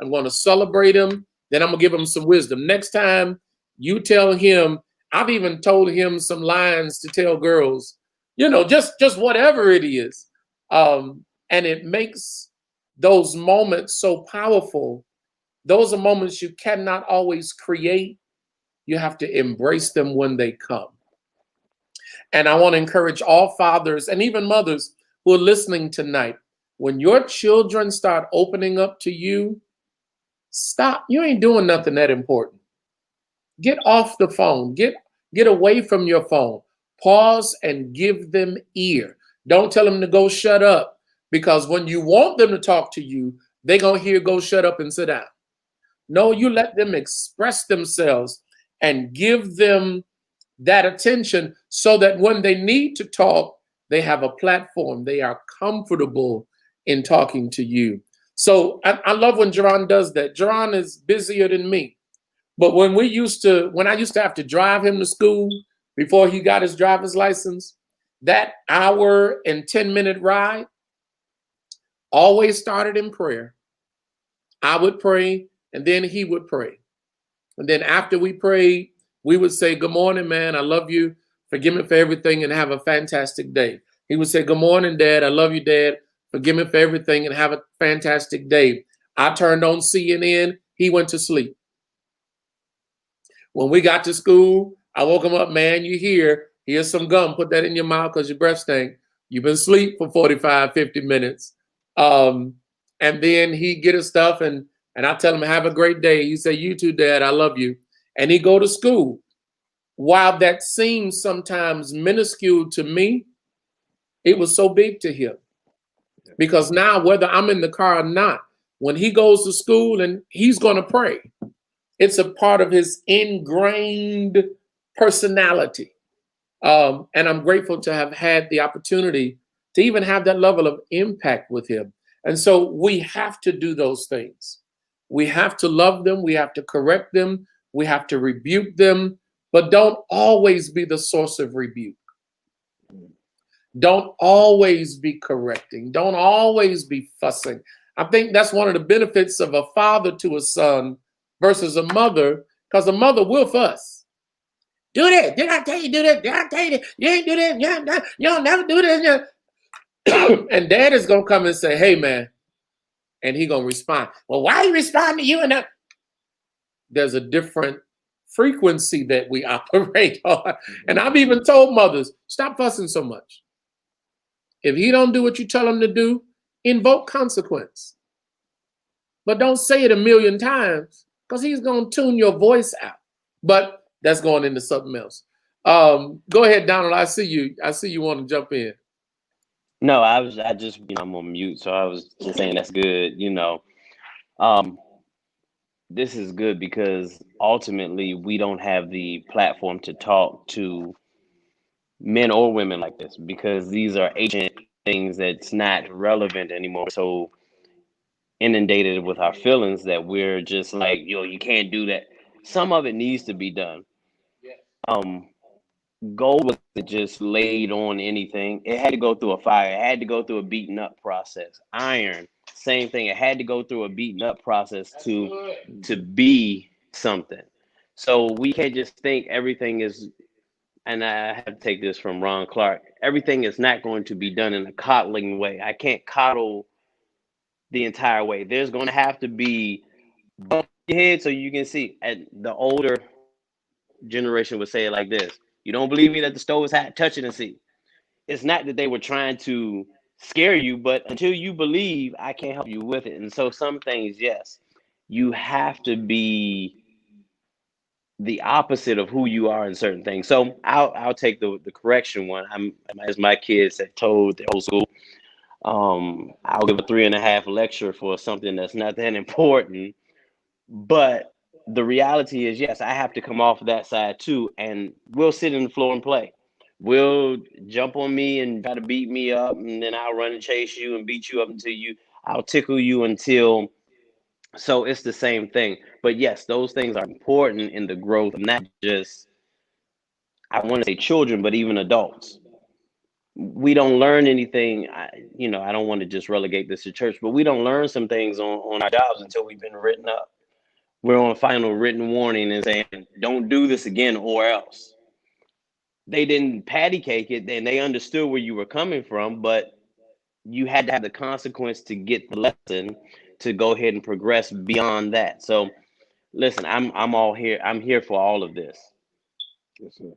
I'm going to celebrate him. Then I'm going to give him some wisdom. Next time you tell him, I've even told him some lines to tell girls, just whatever it is. And it makes those moments so powerful. Those are moments you cannot always create. You have to embrace them when they come. And I want to encourage all fathers and even mothers who are listening tonight. When your children start opening up to you, stop. You ain't doing nothing that important. Get off the phone. Get away from your phone. Pause and give them ear. Don't tell them to go shut up, because when you want them to talk to you, they're going to hear go shut up and sit down. No, you let them express themselves and give them that attention so that when they need to talk, they have a platform. They are comfortable in talking to you. So I love when Jerron does that. Jerron is busier than me. But when I used to have to drive him to school before he got his driver's license, that hour and 10-minute ride always started in prayer. I would pray, and then he would pray. And then after we prayed, we would say, good morning, man. I love you. Forgive me for everything and have a fantastic day. He would say, good morning, Dad. I love you, Dad. Forgive me for everything and have a fantastic day. I turned on CNN. He went to sleep. When we got to school, I woke him up, man, you here. Here's some gum. Put that in your mouth because your breath stank. You've been asleep for 45, 50 minutes. And then he get his stuff and I tell him, have a great day. He say, you too, Dad. I love you. And he go to school. While that seems sometimes minuscule to me, it was so big to him. Because now, whether I'm in the car or not, when he goes to school and he's going to pray, it's a part of his ingrained personality. And I'm grateful to have had the opportunity to even have that level of impact with him. And so we have to do those things. We have to love them. We have to correct them. We have to rebuke them, but don't always be the source of rebuke. Don't always be correcting. Don't always be fussing. I think that's one of the benefits of a father to a son versus a mother, because a mother will fuss. Do that. Did I tell you to do that? Did I tell you that? You ain't do that. You'll never do this. And Dad is going to come and say, hey, man. And he going to respond. Well, why you respond to you? And that? There's a different frequency that we operate on. And I've even told mothers, stop fussing so much. If he don't do what you tell him to do, invoke consequence. But don't say it a million times, because he's going to tune your voice out. But that's going into something else. Go ahead, Donald. I see you. I see you want to jump in. No, I'm on mute. So I was just saying that's good. This is good because ultimately we don't have the platform to talk to men or women like this, because these are ancient things that's not relevant anymore. So inundated with our feelings that we're just like, you can't do that. Some of it needs to be done. Gold was just laid on anything. It had to go through a fire. It had to go through a beaten up process. Iron, same thing. It had to go through a beaten up process to be something. So we can't just think everything is, and I have to take this from Ron Clark, everything is not going to be done in a coddling way. I can't coddle the entire way. There's going to have to be bump your head so you can see. And the older generation would say it like this: you don't believe me that the stove is hot? Touch it and see. It's not that they were trying to scare you, but until you believe, I can't help you with it. And so some things, yes, you have to be the opposite of who you are in certain things. So I'll take the correction one. As my kids have told the old school, I'll give a 3.5 lecture for something that's not that important. But the reality is, yes, I have to come off of that side too, and we'll sit in the floor and play. will jump on me and try to beat me up, and then I'll run and chase you and beat you up until I'll tickle you until. So it's the same thing. But yes, those things are important in the growth, not just, I want to say children, but even adults. We don't learn anything. I don't want to just relegate this to church, but we don't learn some things on our jobs until we've been written up. We're on final written warning and saying, don't do this again or else. They didn't patty cake it, and they understood where you were coming from, but you had to have the consequence to get the lesson to go ahead and progress beyond that. So listen, I'm all here. I'm here for all of this. Yes, sir.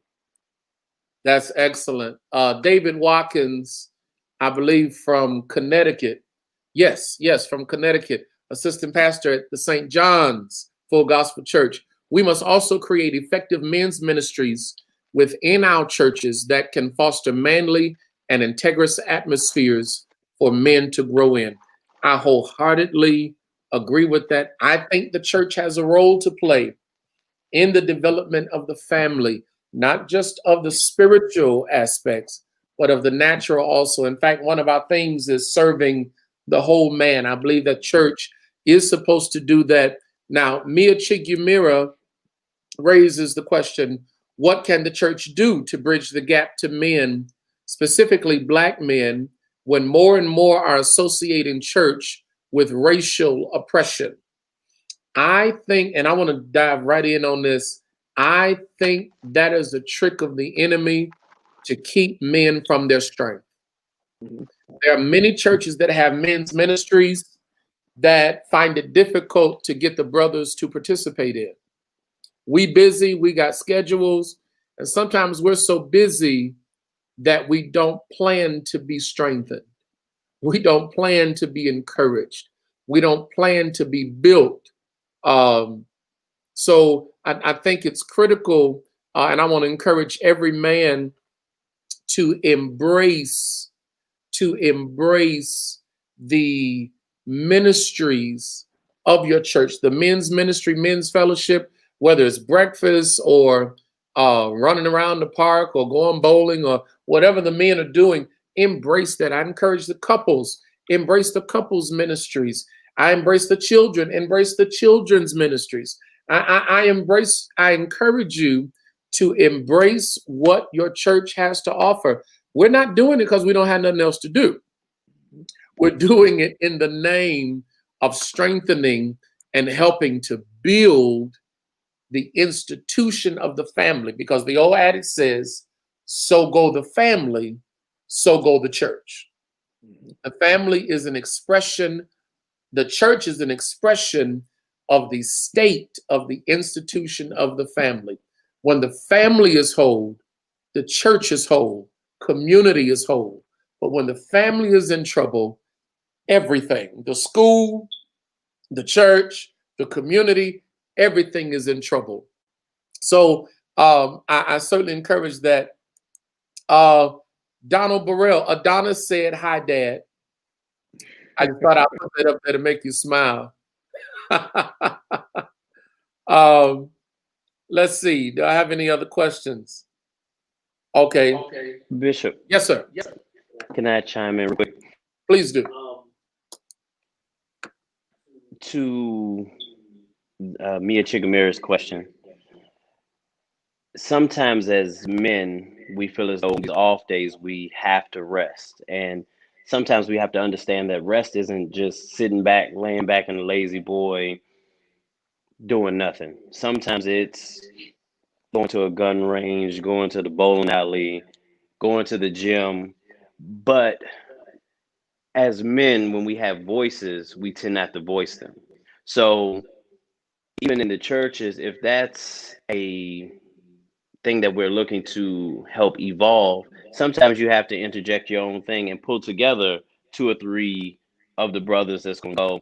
That's excellent. David Watkins, I believe from Connecticut. Yes, from Connecticut, assistant pastor at the St. John's Full Gospel Church. We must also create effective men's ministries within our churches that can foster manly and integrous atmospheres for men to grow in. I wholeheartedly agree with that. I think the church has a role to play in the development of the family, not just of the spiritual aspects, but of the natural also. In fact, one of our themes is serving the whole man. I believe that church is supposed to do that. Now, Mia Chigumira raises the question, what can the church do to bridge the gap to men, specifically Black men, when more and more are associating church with racial oppression? I think, and I want to dive right in on this, I think that is a trick of the enemy to keep men from their strength. There are many churches that have men's ministries that find it difficult to get the brothers to participate in. We busy, we got schedules, and sometimes we're so busy that we don't plan to be strengthened. We don't plan to be encouraged. We don't plan to be built. So I think it's critical, and I want to encourage every man to embrace the ministries of your church, the men's ministry, men's fellowship, whether it's breakfast or running around the park or going bowling or whatever the men are doing. Embrace that. I encourage the couples, embrace the couples ministries. I embrace the children, embrace the children's ministries. I encourage you to embrace what your church has to offer. We're not doing it because we don't have nothing else to do. We're doing it in the name of strengthening and helping to build the institution of the family, because the old adage says, so go the family, so go the church. The family is an expression, the church is an expression of the state of the institution of the family. When the family is whole, the church is whole, community is whole. But when the family is in trouble, everything, the school, the church, the community, everything is in trouble. So I certainly encourage that. Donald Burrell, Adonis said, "Hi, Dad." I just thought I'd put that up there to make you smile. Let's see. Do I have any other questions? Okay. Bishop. Yes, sir. Can I chime in real quick? Please do. To Mia Chigumira's question, sometimes as men, we feel as though these off days we have to rest. And sometimes we have to understand that rest isn't just sitting back, laying back in a lazy boy, doing nothing. Sometimes it's going to a gun range, going to the bowling alley, going to the gym. But as men, when we have voices, we tend not to voice them. So even in the churches, if that's a thing that we're looking to help evolve, sometimes you have to interject your own thing and pull together 2 or 3 of the brothers that's going to go.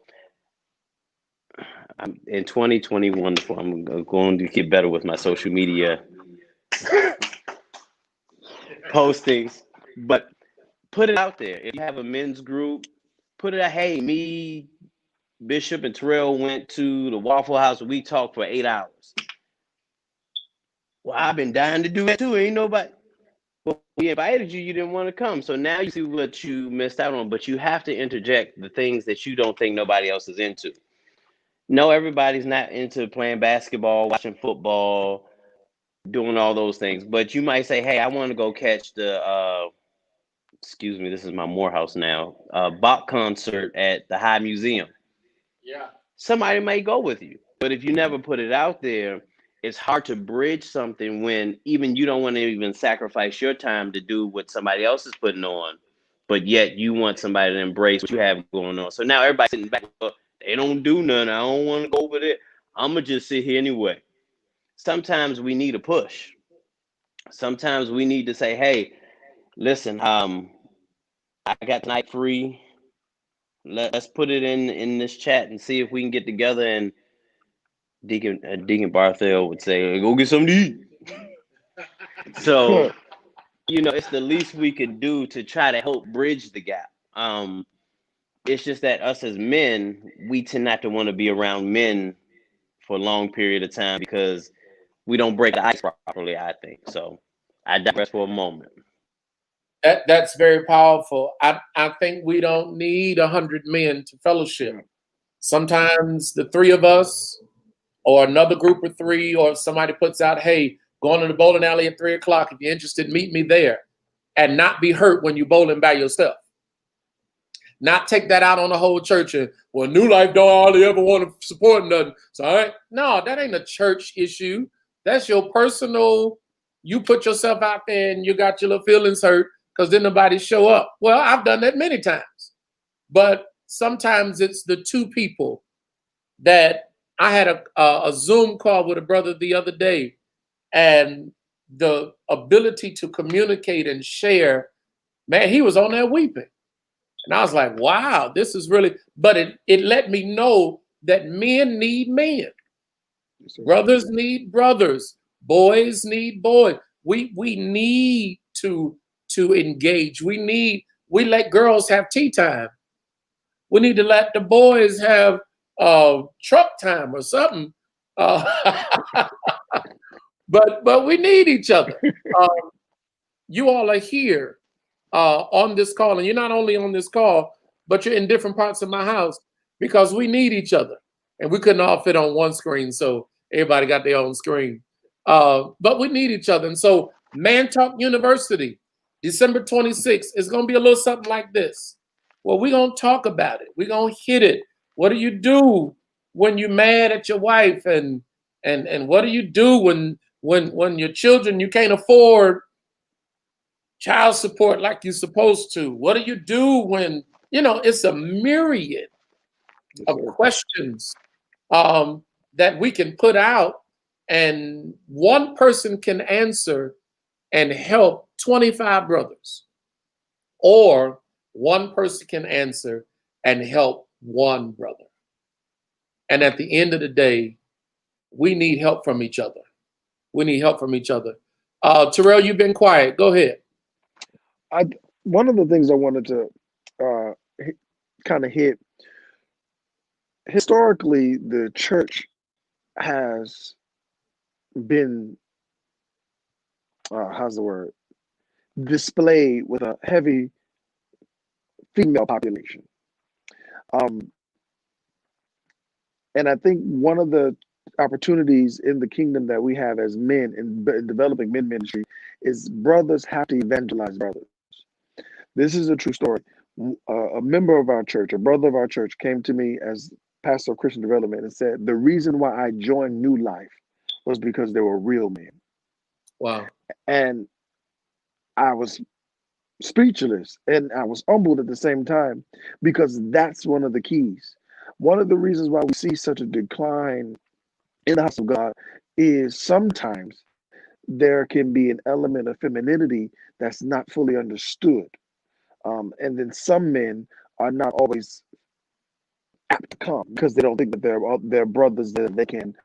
In 2021, I'm going to get better with my social media postings, but put it out there. If you have a men's group, put it out. Hey, me, Bishop, and Terrell went to the Waffle House. We talked for 8 hours. Well, I've been dying to do that too. Ain't nobody. Well, we invited you, you didn't want to come. So now you see what you missed out on, but you have to interject the things that you don't think nobody else is into. No, everybody's not into playing basketball, watching football, doing all those things. But you might say, hey, I want to go catch the excuse me, this is my Morehouse now, Bach concert at the High Museum. Yeah. Somebody may go with you. But if you never put it out there, it's hard to bridge something when even you don't want to even sacrifice your time to do what somebody else is putting on, but yet you want somebody to embrace what you have going on. So now everybody's sitting back, well, they don't do nothing. I don't want to go over there. I'm going to just sit here anyway. Sometimes we need a push. Sometimes we need to say, hey, listen, I got tonight free. Let's put it in this chat and see if we can get together. And Deacon Barthel would say, go get something to eat. So, it's the least we could do to try to help bridge the gap. It's just that us as men, we tend not to want to be around men for a long period of time because we don't break the ice properly, I think. So I digress for a moment. That's very powerful. I think we don't need 100 men to fellowship. Sometimes the three of us or another group of three, or if somebody puts out, hey, going to the bowling alley at 3 o'clock. If you're interested, meet me there. And not be hurt when you're bowling by yourself. Not take that out on the whole church and, well, New Life don't hardly ever want to support nothing. So, all right. No, that ain't a church issue. That's your personal, you put yourself out there and you got your little feelings hurt because then nobody show up. Well, I've done that many times. But sometimes it's the two people that I had a Zoom call with a brother the other day, and the ability to communicate and share, man, he was on there weeping. And I was like, wow, this is really, but it let me know that men need men. Brothers need brothers. Boys need boys. We need to engage. We let girls have tea time. We need to let the boys have truck time or something. But we need each other. You all are here on this call, and you're not only on this call, but you're in different parts of my house because we need each other. And we couldn't all fit on one screen, so everybody got their own screen. But we need each other. And so Man Talk University, December 26th, is going to be a little something like this. Well, we're going to talk about it. We're going to hit it. What do you do when you're mad at your wife? And what do you do when your children, you can't afford child support like you're supposed to? What do you do when, it's a myriad of questions that we can put out, and one person can answer and help 25 brothers, or one person can answer and help one brother. And at the end of the day, we need help from each other. We need help from each other. Terrell, you've been quiet. Go ahead. One of the things I wanted to kind of hit, historically, the church has been, displayed with a heavy female population. And I think one of the opportunities in the kingdom that we have as men in developing men ministry is brothers have to evangelize brothers. This is a true story. A member of our church, a brother of our church, came to me as pastor of Christian development and said, the reason why I joined New Life was because they were real men. Wow. And I was speechless and I was humbled at the same time, because that's one of the keys. One of the reasons why we see such a decline in the house of God is sometimes there can be an element of femininity that's not fully understood. And then some men are not always apt to come because they don't think that they're brothers that they can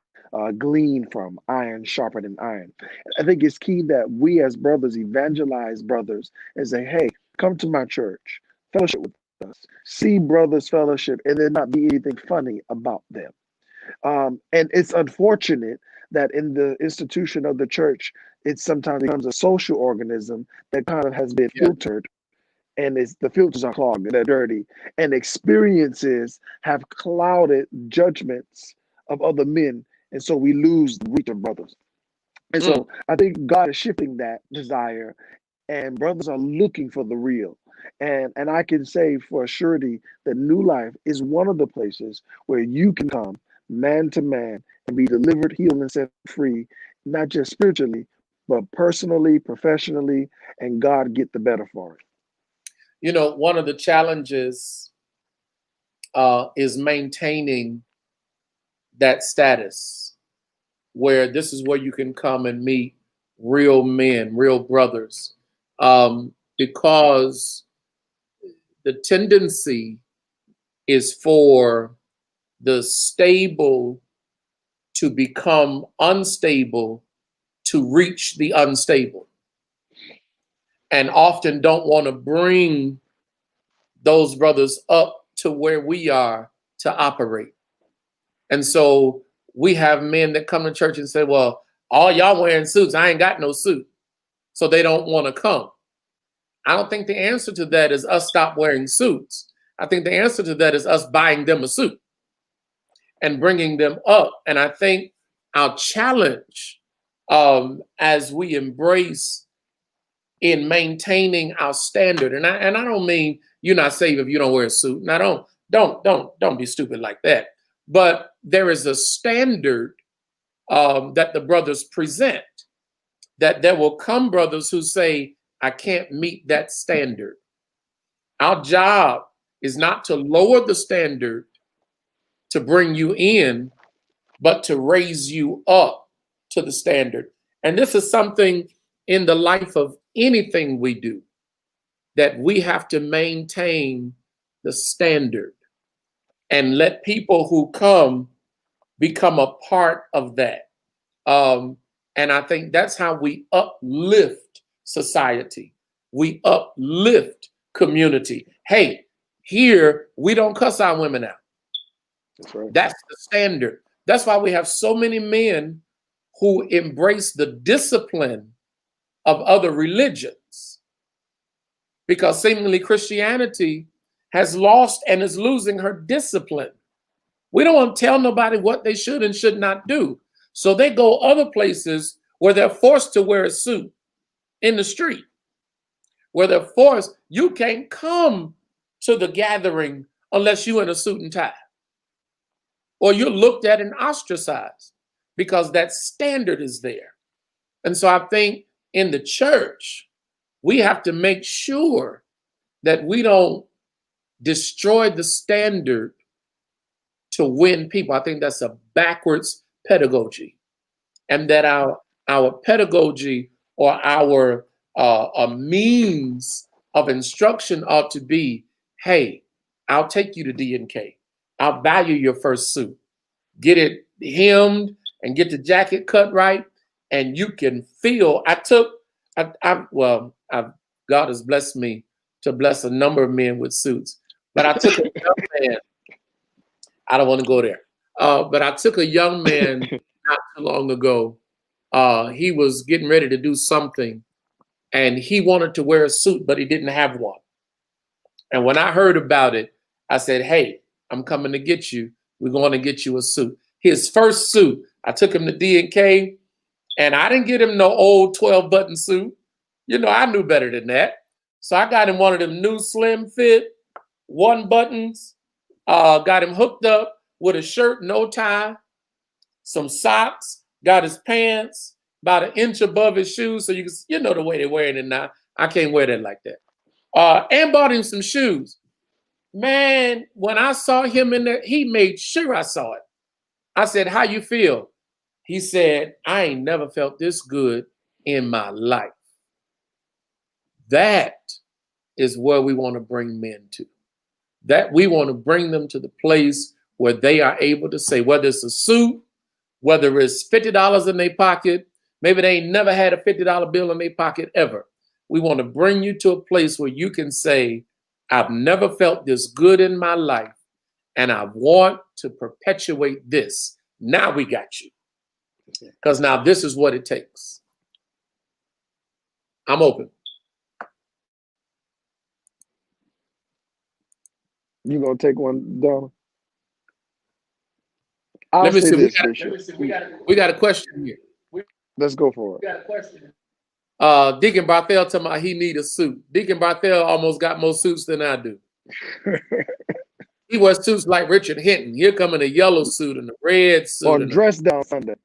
glean from, iron sharpening iron. I think it's key that we as brothers evangelize brothers and say, hey, come to my church, fellowship with us, see brothers fellowship, and there not be anything funny about them. And it's unfortunate that in the institution of the church, it sometimes becomes a social organism that kind of has been Yeah. filtered, and the filters are clogged and they're dirty, and experiences have clouded judgments of other men, and so we lose the reach of brothers. And Mm. so I think God is shifting that desire, and brothers are looking for the real. And I can say for a surety that New Life is one of the places where you can come man to man and be delivered, healed, and set free, not just spiritually, but personally, professionally, and God get the better for it. You know, one of the challenges is maintaining that status where this is where you can come and meet real men, real brothers, because the tendency is for the stable to become unstable to reach the unstable, and often don't want to bring those brothers up to where we are to operate. And so we have men that come to church and say, well, all y'all wearing suits, I ain't got no suit. So they don't want to come. I don't think the answer to that is us stop wearing suits. I think the answer to that is us buying them a suit and bringing them up. And I think our challenge as we embrace in maintaining our standard, and I don't mean you're not saved if you don't wear a suit. And I don't be stupid like that. But there is a standard that the brothers present, that there will come brothers who say, I can't meet that standard. Our job is not to lower the standard to bring you in, but to raise you up to the standard. And this is something in the life of anything we do, that we have to maintain the standard and let people who come become a part of that. And I think that's how we uplift society. We uplift community. Hey, here we don't cuss our women out. That's right. That's the standard. That's why we have so many men who embrace the discipline of other religions, because seemingly Christianity has lost and is losing her discipline. We don't want to tell nobody what they should and should not do. So they go other places where they're forced to wear a suit in the street, where they're forced, you can't come to the gathering unless you're in a suit and tie, or you're looked at and ostracized because that standard is there. And so I think in the church, we have to make sure that we don't destroy the standard to win people. I think that's a backwards pedagogy, and that our pedagogy or our a means of instruction ought to be, hey, I'll take you to D&K. I'll value your first suit. Get it hemmed and get the jacket cut right, and you can feel. God has blessed me to bless a number of men with suits, but I took a young man. I don't want to go there, but I took a young man not too long ago. He was getting ready to do something, and he wanted to wear a suit, but he didn't have one. And when I heard about it, I said, hey, I'm coming to get you. We're going to get you a suit. His first suit, I took him to D&K, and I didn't get him no old 12-button suit. You know, I knew better than that. So I got him one of them new slim fit, one buttons, got him hooked up with a shirt, no tie, some socks, got his pants about an inch above his shoes. So you know the way they're wearing it now. I can't wear that like that. And bought him some shoes. Man, when I saw him in there, he made sure I saw it. I said, how you feel? He said, I ain't never felt this good in my life. That is where we want to bring men to. That we want to bring them to the place where they are able to say, whether it's a suit, whether it's $50 in their pocket, maybe they ain't never had a $50 bill in their pocket ever. We want to bring you to a place where you can say, I've never felt this good in my life, and I want to perpetuate this. Now we got you. Because now this is what it takes. I'm open. You gonna take one, Donna? I'll Let me say see. this, Bishop. We got a question here. Let's go for it. Deacon Barthel told me he need a suit. Deacon Barthel almost got more suits than I do. He wears suits like Richard Hinton. He'll come in a yellow suit and a red suit. On dress down Sunday.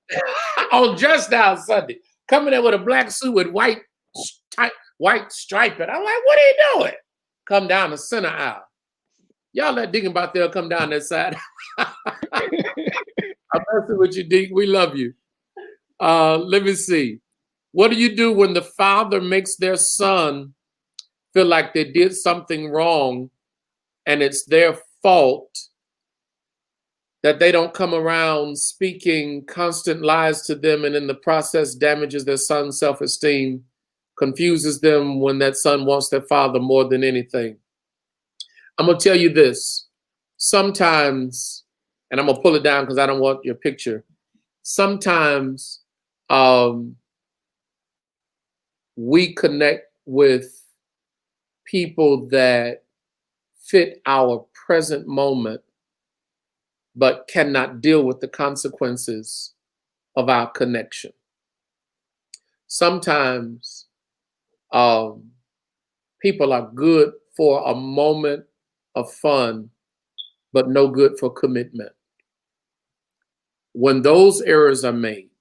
On dress down Sunday. Coming there with a black suit with white striping. I'm like, what are you doing? Come down the center aisle. Y'all let Deacon Barthel come down that side. I'm messing with you, Deacon. We love you. Let me see. What do you do when the father makes their son feel like they did something wrong and it's their fault that they don't come around speaking constant lies to them, and in the process damages their son's self-esteem, confuses them when that son wants their father more than anything? I'm going to tell you this. Sometimes, and I'm going to pull it down because I don't want your picture. Sometimes we connect with people that fit our present moment, but cannot deal with the consequences of our connection. Sometimes people are good for a moment of fun, but no good for commitment. When those errors are made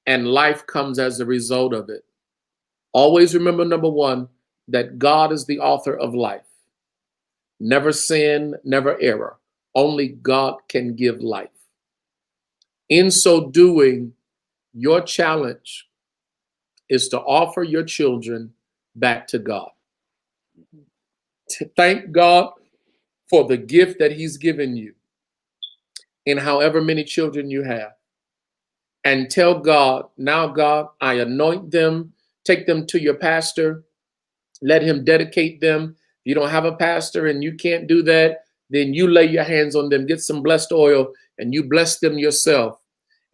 and life comes as a result of it, always remember, number one, that God is the author of life. Never sin, never error. Only God can give life. In so doing, your challenge is to offer your children back to God. To thank God for the gift that He's given you in however many children you have. And tell God, now God, I anoint them, take them to your pastor, let him dedicate them. If you don't have a pastor and you can't do that, then you lay your hands on them, get some blessed oil, and you bless them yourself.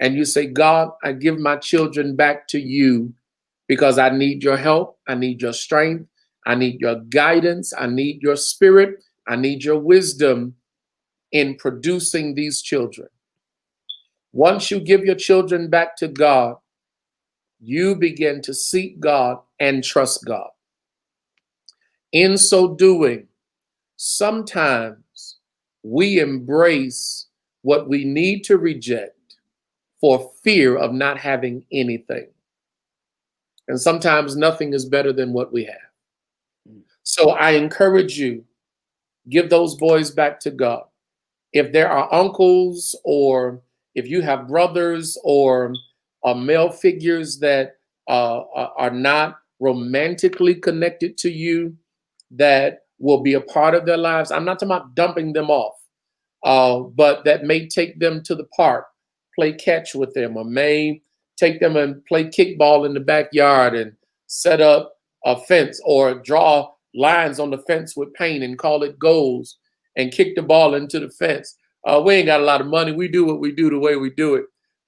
And you say, God, I give my children back to you because I need your help. I need your strength. I need your guidance. I need your spirit. I need your wisdom in producing these children. Once you give your children back to God, you begin to seek God and trust God. In so doing, sometimes we embrace what we need to reject for fear of not having anything. And sometimes nothing is better than what we have. So I encourage you, give those boys back to God. If there are uncles, or if you have brothers or male figures that are not romantically connected to you, that will be a part of their lives. I'm not talking about dumping them off, but that may take them to the park, play catch with them, or may take them and play kickball in the backyard and set up a fence or draw lines on the fence with paint and call it goals and kick the ball into the fence. We ain't got a lot of money. We do what we do the way we do it.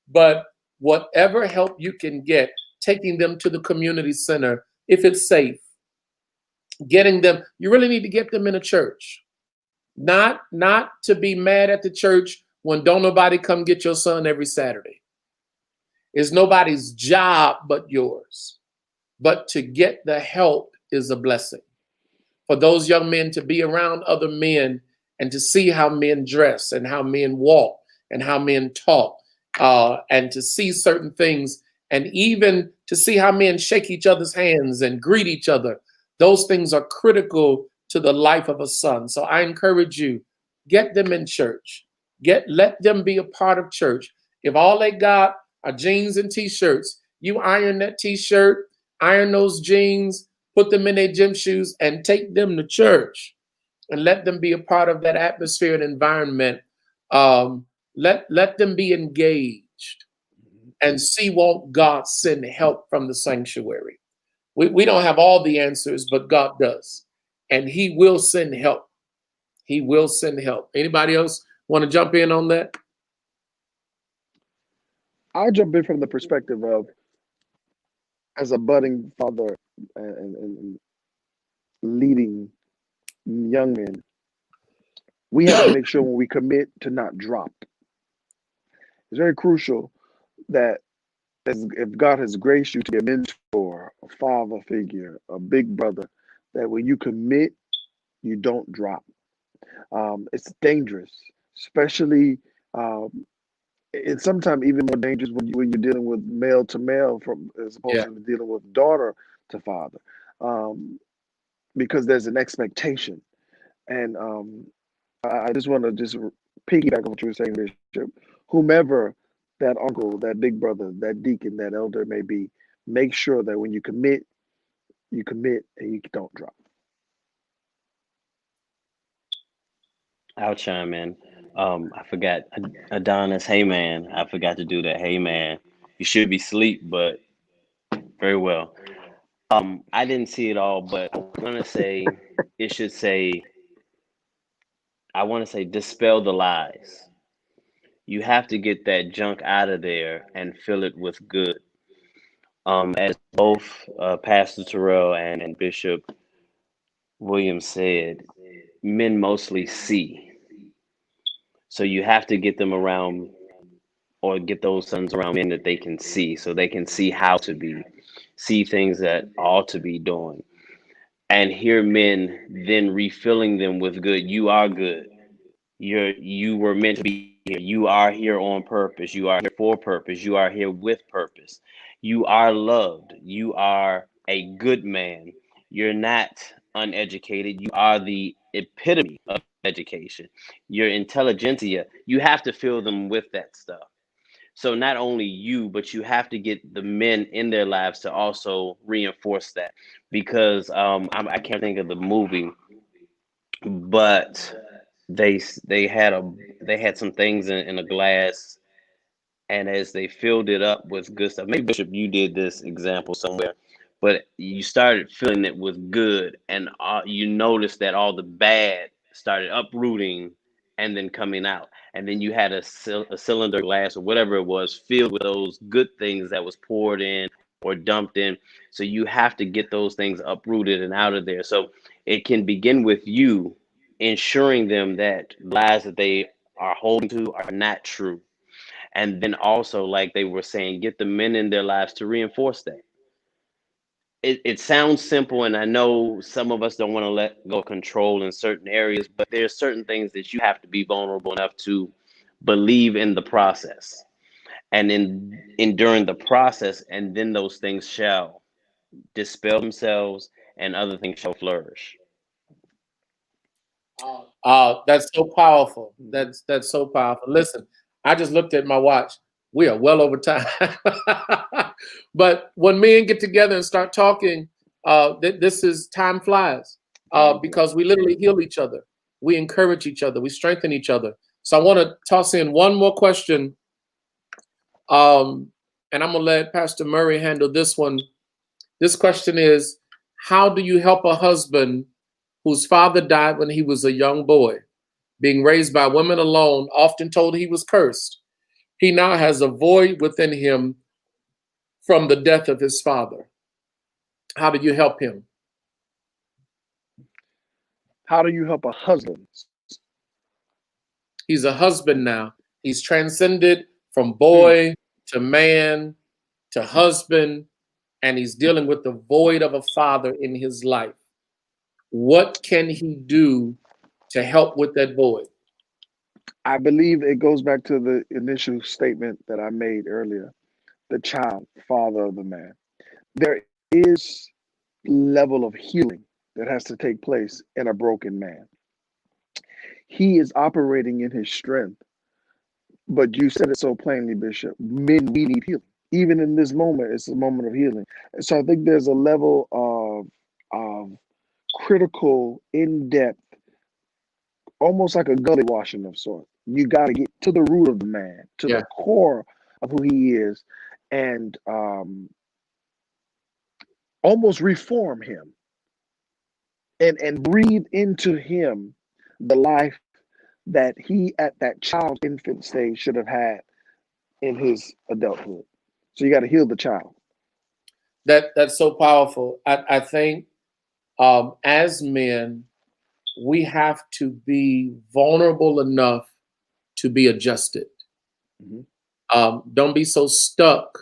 But whatever help you can get, taking them to the community center, if it's safe, getting them, you really need to get them in a church. Not to be mad at the church when don't nobody come get your son every Saturday. It's nobody's job but yours. But to get the help is a blessing. For those young men to be around other men and to see how men dress and how men walk and how men talk, and to see certain things, and even to see how men shake each other's hands and greet each other. Those things are critical to the life of a son. So I encourage you, get them in church. Let them be a part of church. If all they got are jeans and t-shirts, you iron that t-shirt, iron those jeans, put them in their gym shoes, and take them to church. And let them be a part of that atmosphere and environment. Let them be engaged and see won't God send help from the sanctuary. We don't have all the answers, but God does. And He will send help. He will send help. Anybody else want to jump in on that? I'll jump in from the perspective of as a budding father and leading young men, we have to make sure when we commit to not drop. It's very crucial that if God has graced you to be a mentor, a father figure, a big brother, that when you commit, you don't drop. It's dangerous, especially, it's sometimes even more dangerous when you're dealing with male to male, from as opposed Yeah. to dealing with daughter to father, um, because there's an expectation. And I just want to just piggyback on what you were saying, Bishop. Whomever that uncle, that big brother, that deacon, that elder may be, make sure that when you commit and you don't drop. I'll chime in. I forgot Adonis. Hey man, I forgot to do that. Hey man, you should be asleep, but very well. I didn't see it all, but I want to say it should say. I want to say dispel the lies. You have to get that junk out of there and fill it with good. As both Pastor Terrell and Bishop Williams said, men mostly see. So you have to get them around or get those sons around men that they can see so they can see how to be, see things that ought to be doing. And hear men then refilling them with good. You are good. You were meant to be here. You are here on purpose. You are here for purpose. You are here with purpose. You are loved. You are a good man. You're not uneducated. You are the epitome of education. Your intelligentsia, you have to fill them with that stuff. So not only you, but you have to get the men in their lives to also reinforce that. Because I can't think of the movie, but they had some things in a glass, and as they filled it up with good stuff, maybe Bishop, you did this example somewhere, but you started filling it with good, and you noticed that all the bad started uprooting and then coming out, and then you had a cylinder glass or whatever it was filled with those good things that was poured in or dumped in. So you have to get those things uprooted and out of there. So it can begin with you ensuring them that lies that they are holding to are not true. And then also, like they were saying, get the men in their lives to reinforce that. It sounds simple, and I know some of us don't want to let go of control in certain areas, but there's certain things that you have to be vulnerable enough to believe in the process and in during the process, and then those things shall dispel themselves and other things shall flourish. That's so powerful. That's so powerful. Listen, I just looked at my watch. We are well over time. But when men get together and start talking, this is time flies because we literally heal each other. We encourage each other. We strengthen each other. So I want to toss in one more question, and I'm going to let Pastor Murray handle this one. This question is, how do you help a husband whose father died when he was a young boy, being raised by women alone, often told he was cursed? He now has a void within him from the death of his father. How do you help him? How do you help a husband? He's a husband now. He's transcended from boy to man to husband, and he's dealing with the void of a father in his life. What can he do to help with that void? I believe it goes back to the initial statement that I made earlier. The child, father of the man. There is level of healing that has to take place in a broken man. He is operating in his strength, but you said it so plainly, Bishop. Men, we need healing. Even in this moment, it's a moment of healing. And so I think there's a level of critical, in-depth, almost like a gully washing of sorts. You got to get to the root of the man, to Yeah. the core of who he is, and almost reform him and breathe into him the life that he at that child infant stage should have had in his adulthood. So you got to heal the child. That's so powerful. I think as men, we have to be vulnerable enough to be adjusted. Don't be so stuck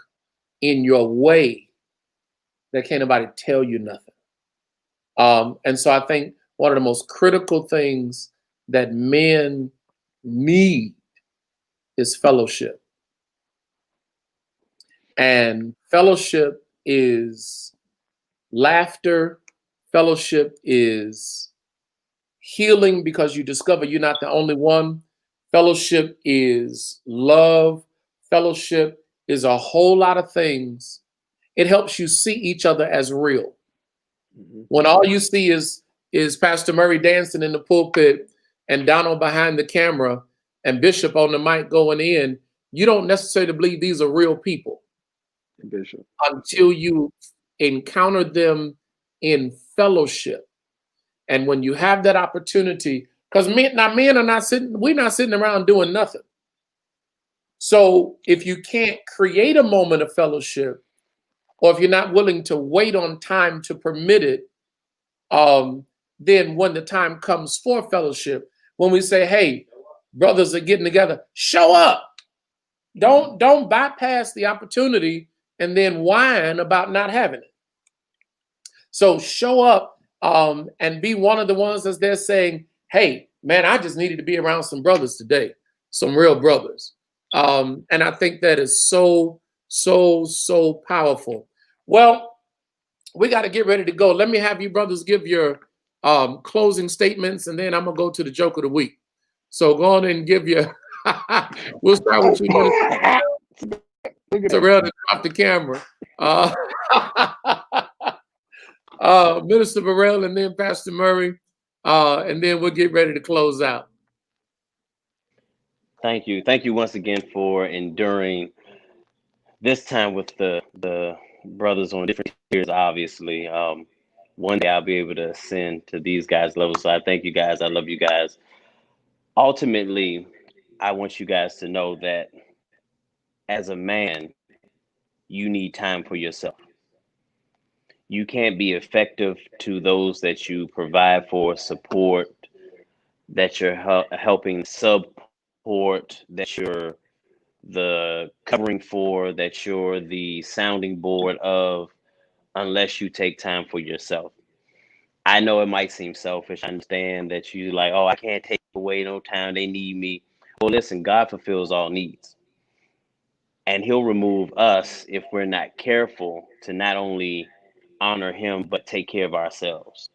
in your way that can't nobody tell you nothing. And so I think one of the most critical things that men need is fellowship. And fellowship is laughter. Fellowship is healing because you discover you're not the only one. Fellowship is love. Fellowship is a whole lot of things. It helps you see each other as real. When all you see is Pastor Murray dancing in the pulpit and Donald behind the camera and Bishop on the mic going in, you don't necessarily believe these are real people. Bishop. Until you encounter them in fellowship. And when you have that opportunity, because men are not sitting, we're not sitting around doing nothing. So if you can't create a moment of fellowship, or if you're not willing to wait on time to permit it, then when the time comes for fellowship, when we say, hey, brothers are getting together, show up. Don't bypass the opportunity and then whine about not having it. So show up and be one of the ones that's there saying, hey, man, I just needed to be around some brothers today, some real brothers. And I think that is so, so, so powerful. Well, we got to get ready to go. Let me have you brothers give your closing statements, and then I'm going to go to the joke of the week. So go on and give your, we'll start with you. Terrell to drop the camera. Minister Burrell and then Pastor Murray, and then we'll get ready to close out. Thank you. Thank you once again for enduring this time with the brothers on different tiers, obviously. One day I'll be able to ascend to these guys' levels. So I thank you guys. I love you guys. Ultimately, I want you guys to know that as a man, you need time for yourself. You can't be effective to those that you provide for, support, that you're helping support, that you're the covering for, that you're the sounding board of, unless you take time for yourself. I know it might seem selfish. I understand that you like, oh, I can't take away no time. They need me. Well, listen, God fulfills all needs. And he'll remove us if we're not careful to not only honor him, but take care of ourselves.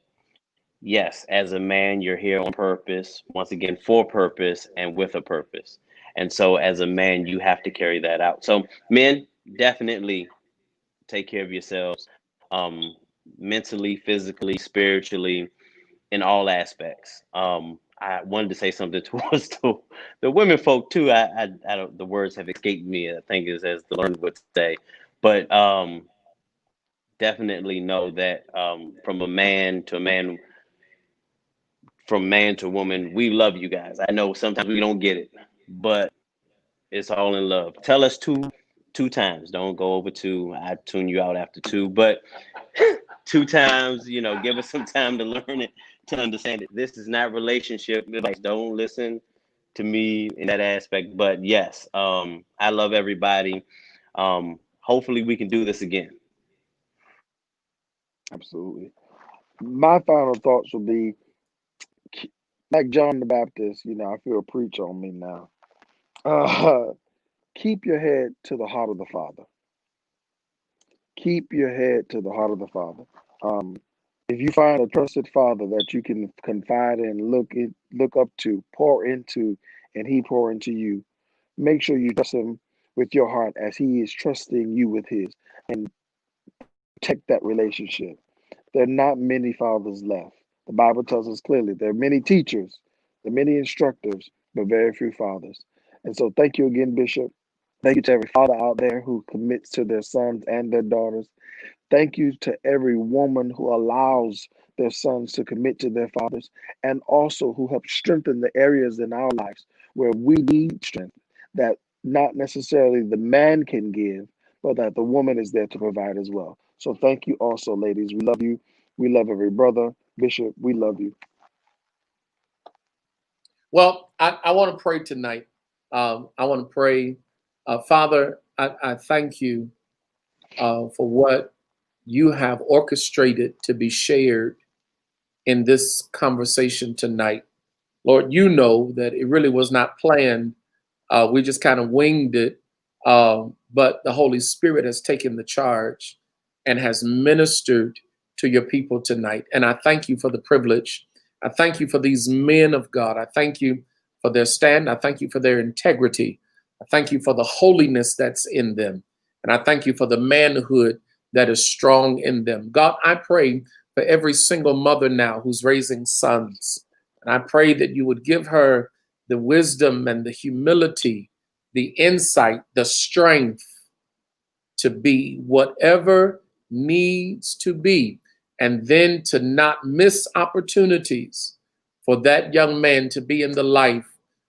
Yes, as a man, you're here on purpose, once again, for purpose and with a purpose. And so as a man, you have to carry that out. So men, definitely take care of yourselves, mentally, physically, spiritually, in all aspects. I wanted to say something towards the women folk too. I don't, the words have escaped me. I think is as the learned would say, but definitely know that from man to woman, we love you guys. I know sometimes we don't get it, but it's all in love. Tell us two times. Don't go over two. I tune you out after two, but 2 times, give us some time to learn it, to understand it. This is not relationship advice. Don't listen to me in that aspect. But yes, I love everybody. Hopefully we can do this again. Absolutely. My final thoughts will be like John the Baptist. I feel a preach on me now. Keep your head to the heart of the Father. Keep your head to the heart of the Father. If you find a trusted father that you can confide in, look up to, pour into, and he pour into you, make sure you trust him with your heart as he is trusting you with his, and protect that relationship. There are not many fathers left. The Bible tells us clearly there are many teachers, there are many instructors, but very few fathers. And so thank you again, Bishop. Thank you to every father out there who commits to their sons and their daughters. Thank you to every woman who allows their sons to commit to their fathers, and also who help strengthen the areas in our lives where we need strength that not necessarily the man can give, but that the woman is there to provide as well. So thank you also, ladies. We love you. We love every brother. Bishop, we love you. Well, I want to pray tonight. I want to pray. Father, I thank you for what you have orchestrated to be shared in this conversation tonight. Lord, you know that it really was not planned. We just kind of winged it. But the Holy Spirit has taken the charge and has ministered to your people tonight. And I thank you for the privilege. I thank you for these men of God. I thank you for their stand. I thank you for their integrity. I thank you for the holiness that's in them. And I thank you for the manhood that is strong in them. God, I pray for every single mother now who's raising sons. And I pray that you would give her the wisdom and the humility, the insight, the strength to be whatever needs to be, and then to not miss opportunities for that young man to be in the life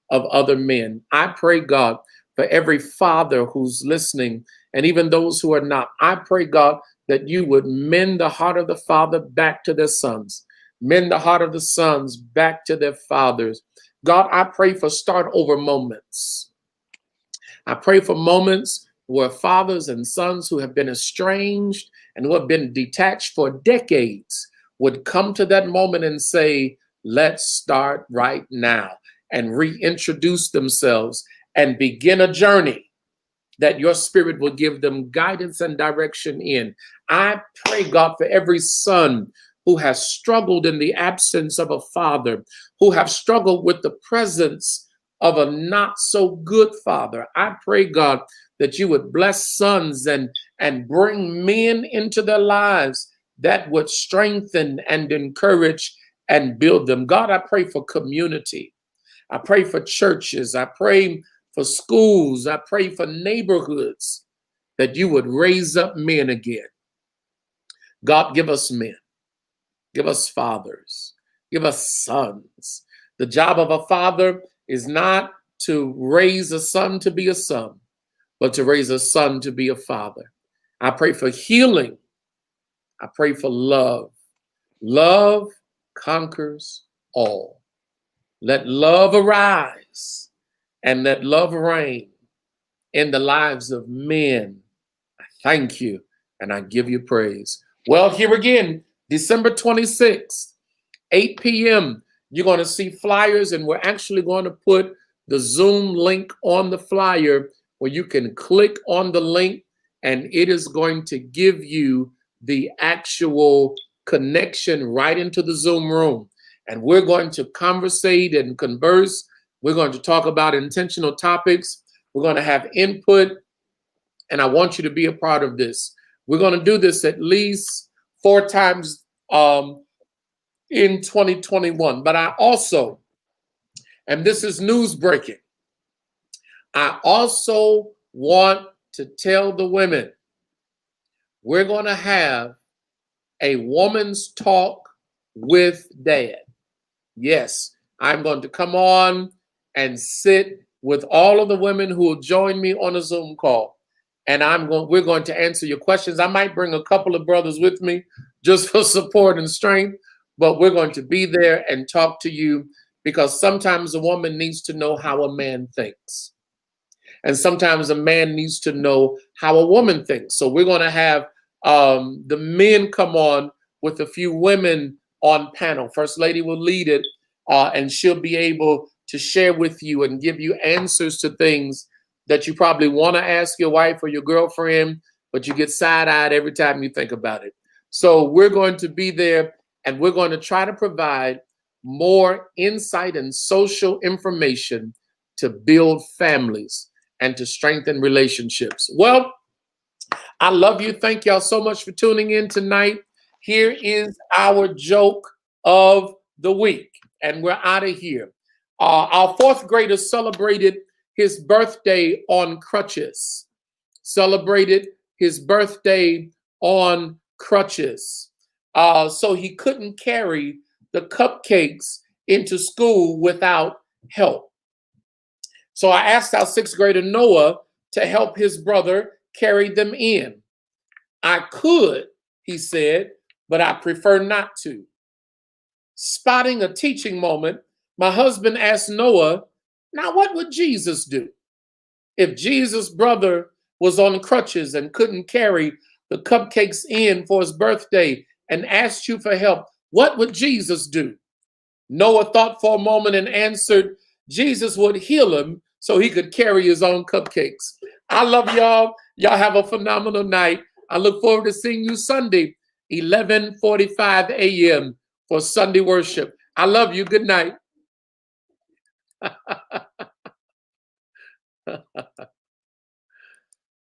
of other men. I pray, God, for every father who's listening, and even those who are not. I pray, God, that you would mend the heart of the father back to their sons, mend the heart of the sons back to their fathers. God, I pray for start over moments. I pray for moments where fathers and sons who have been estranged and who have been detached for decades would come to that moment and say, let's start right now, and reintroduce themselves and begin a journey that your spirit will give them guidance and direction in. I pray, God, for every son who has struggled in the absence of a father, who have struggled with the presence of a not so good father. I pray, God, that you would bless sons and bring men into their lives that would strengthen and encourage and build them. God, I pray for community. I pray for churches. I pray for schools. I pray for neighborhoods, that you would raise up men again. God, give us men. Give us fathers. Give us sons. The job of a father is not to raise a son to be a son, but to raise a son to be a father. I pray for healing. I pray for love. Love conquers all. Let love arise and let love reign in the lives of men. I thank you and I give you praise. Well, here again, December 26th, 8 p.m., you're going to see flyers, and we're actually going to put the Zoom link on the flyer where you can click on the link, and it is going to give you the actual connection right into the Zoom room. And we're going to conversate and converse. We're going to talk about intentional topics. We're going to have input, and I want you to be a part of this. We're going to do this at least 4 times in 2021. But I also, and this is news breaking, I also want to tell the women, we're going to have a woman's talk with Dad. Yes, I'm going to come on and sit with all of the women who will join me on a Zoom call. And we're going to answer your questions. I might bring a couple of brothers with me just for support and strength, but we're going to be there and talk to you, because sometimes a woman needs to know how a man thinks. And sometimes a man needs to know how a woman thinks. So we're going to have the men come on with a few women on panel. First Lady will lead it, and she'll be able to share with you and give you answers to things that you probably want to ask your wife or your girlfriend, but you get side-eyed every time you think about it. So we're going to be there, and we're going to try to provide more insight and social information to build families and to strengthen relationships. Well, I love you. Thank y'all so much for tuning in tonight. Here is our joke of the week, and we're out of here. Our 4th grader celebrated his birthday on crutches. Celebrated his birthday on crutches. So he couldn't carry the cupcakes into school without help. So I asked our 6th grader Noah to help his brother carry them in. I could, he said, but I prefer not to. Spotting a teaching moment, my husband asked Noah, now what would Jesus do? If Jesus' brother was on crutches and couldn't carry the cupcakes in for his birthday and asked you for help, what would Jesus do? Noah thought for a moment and answered, Jesus would heal him so he could carry his own cupcakes. I love y'all. Y'all have a phenomenal night. I look forward to seeing you Sunday, 11:45 a.m. for Sunday worship. I love you. Good night.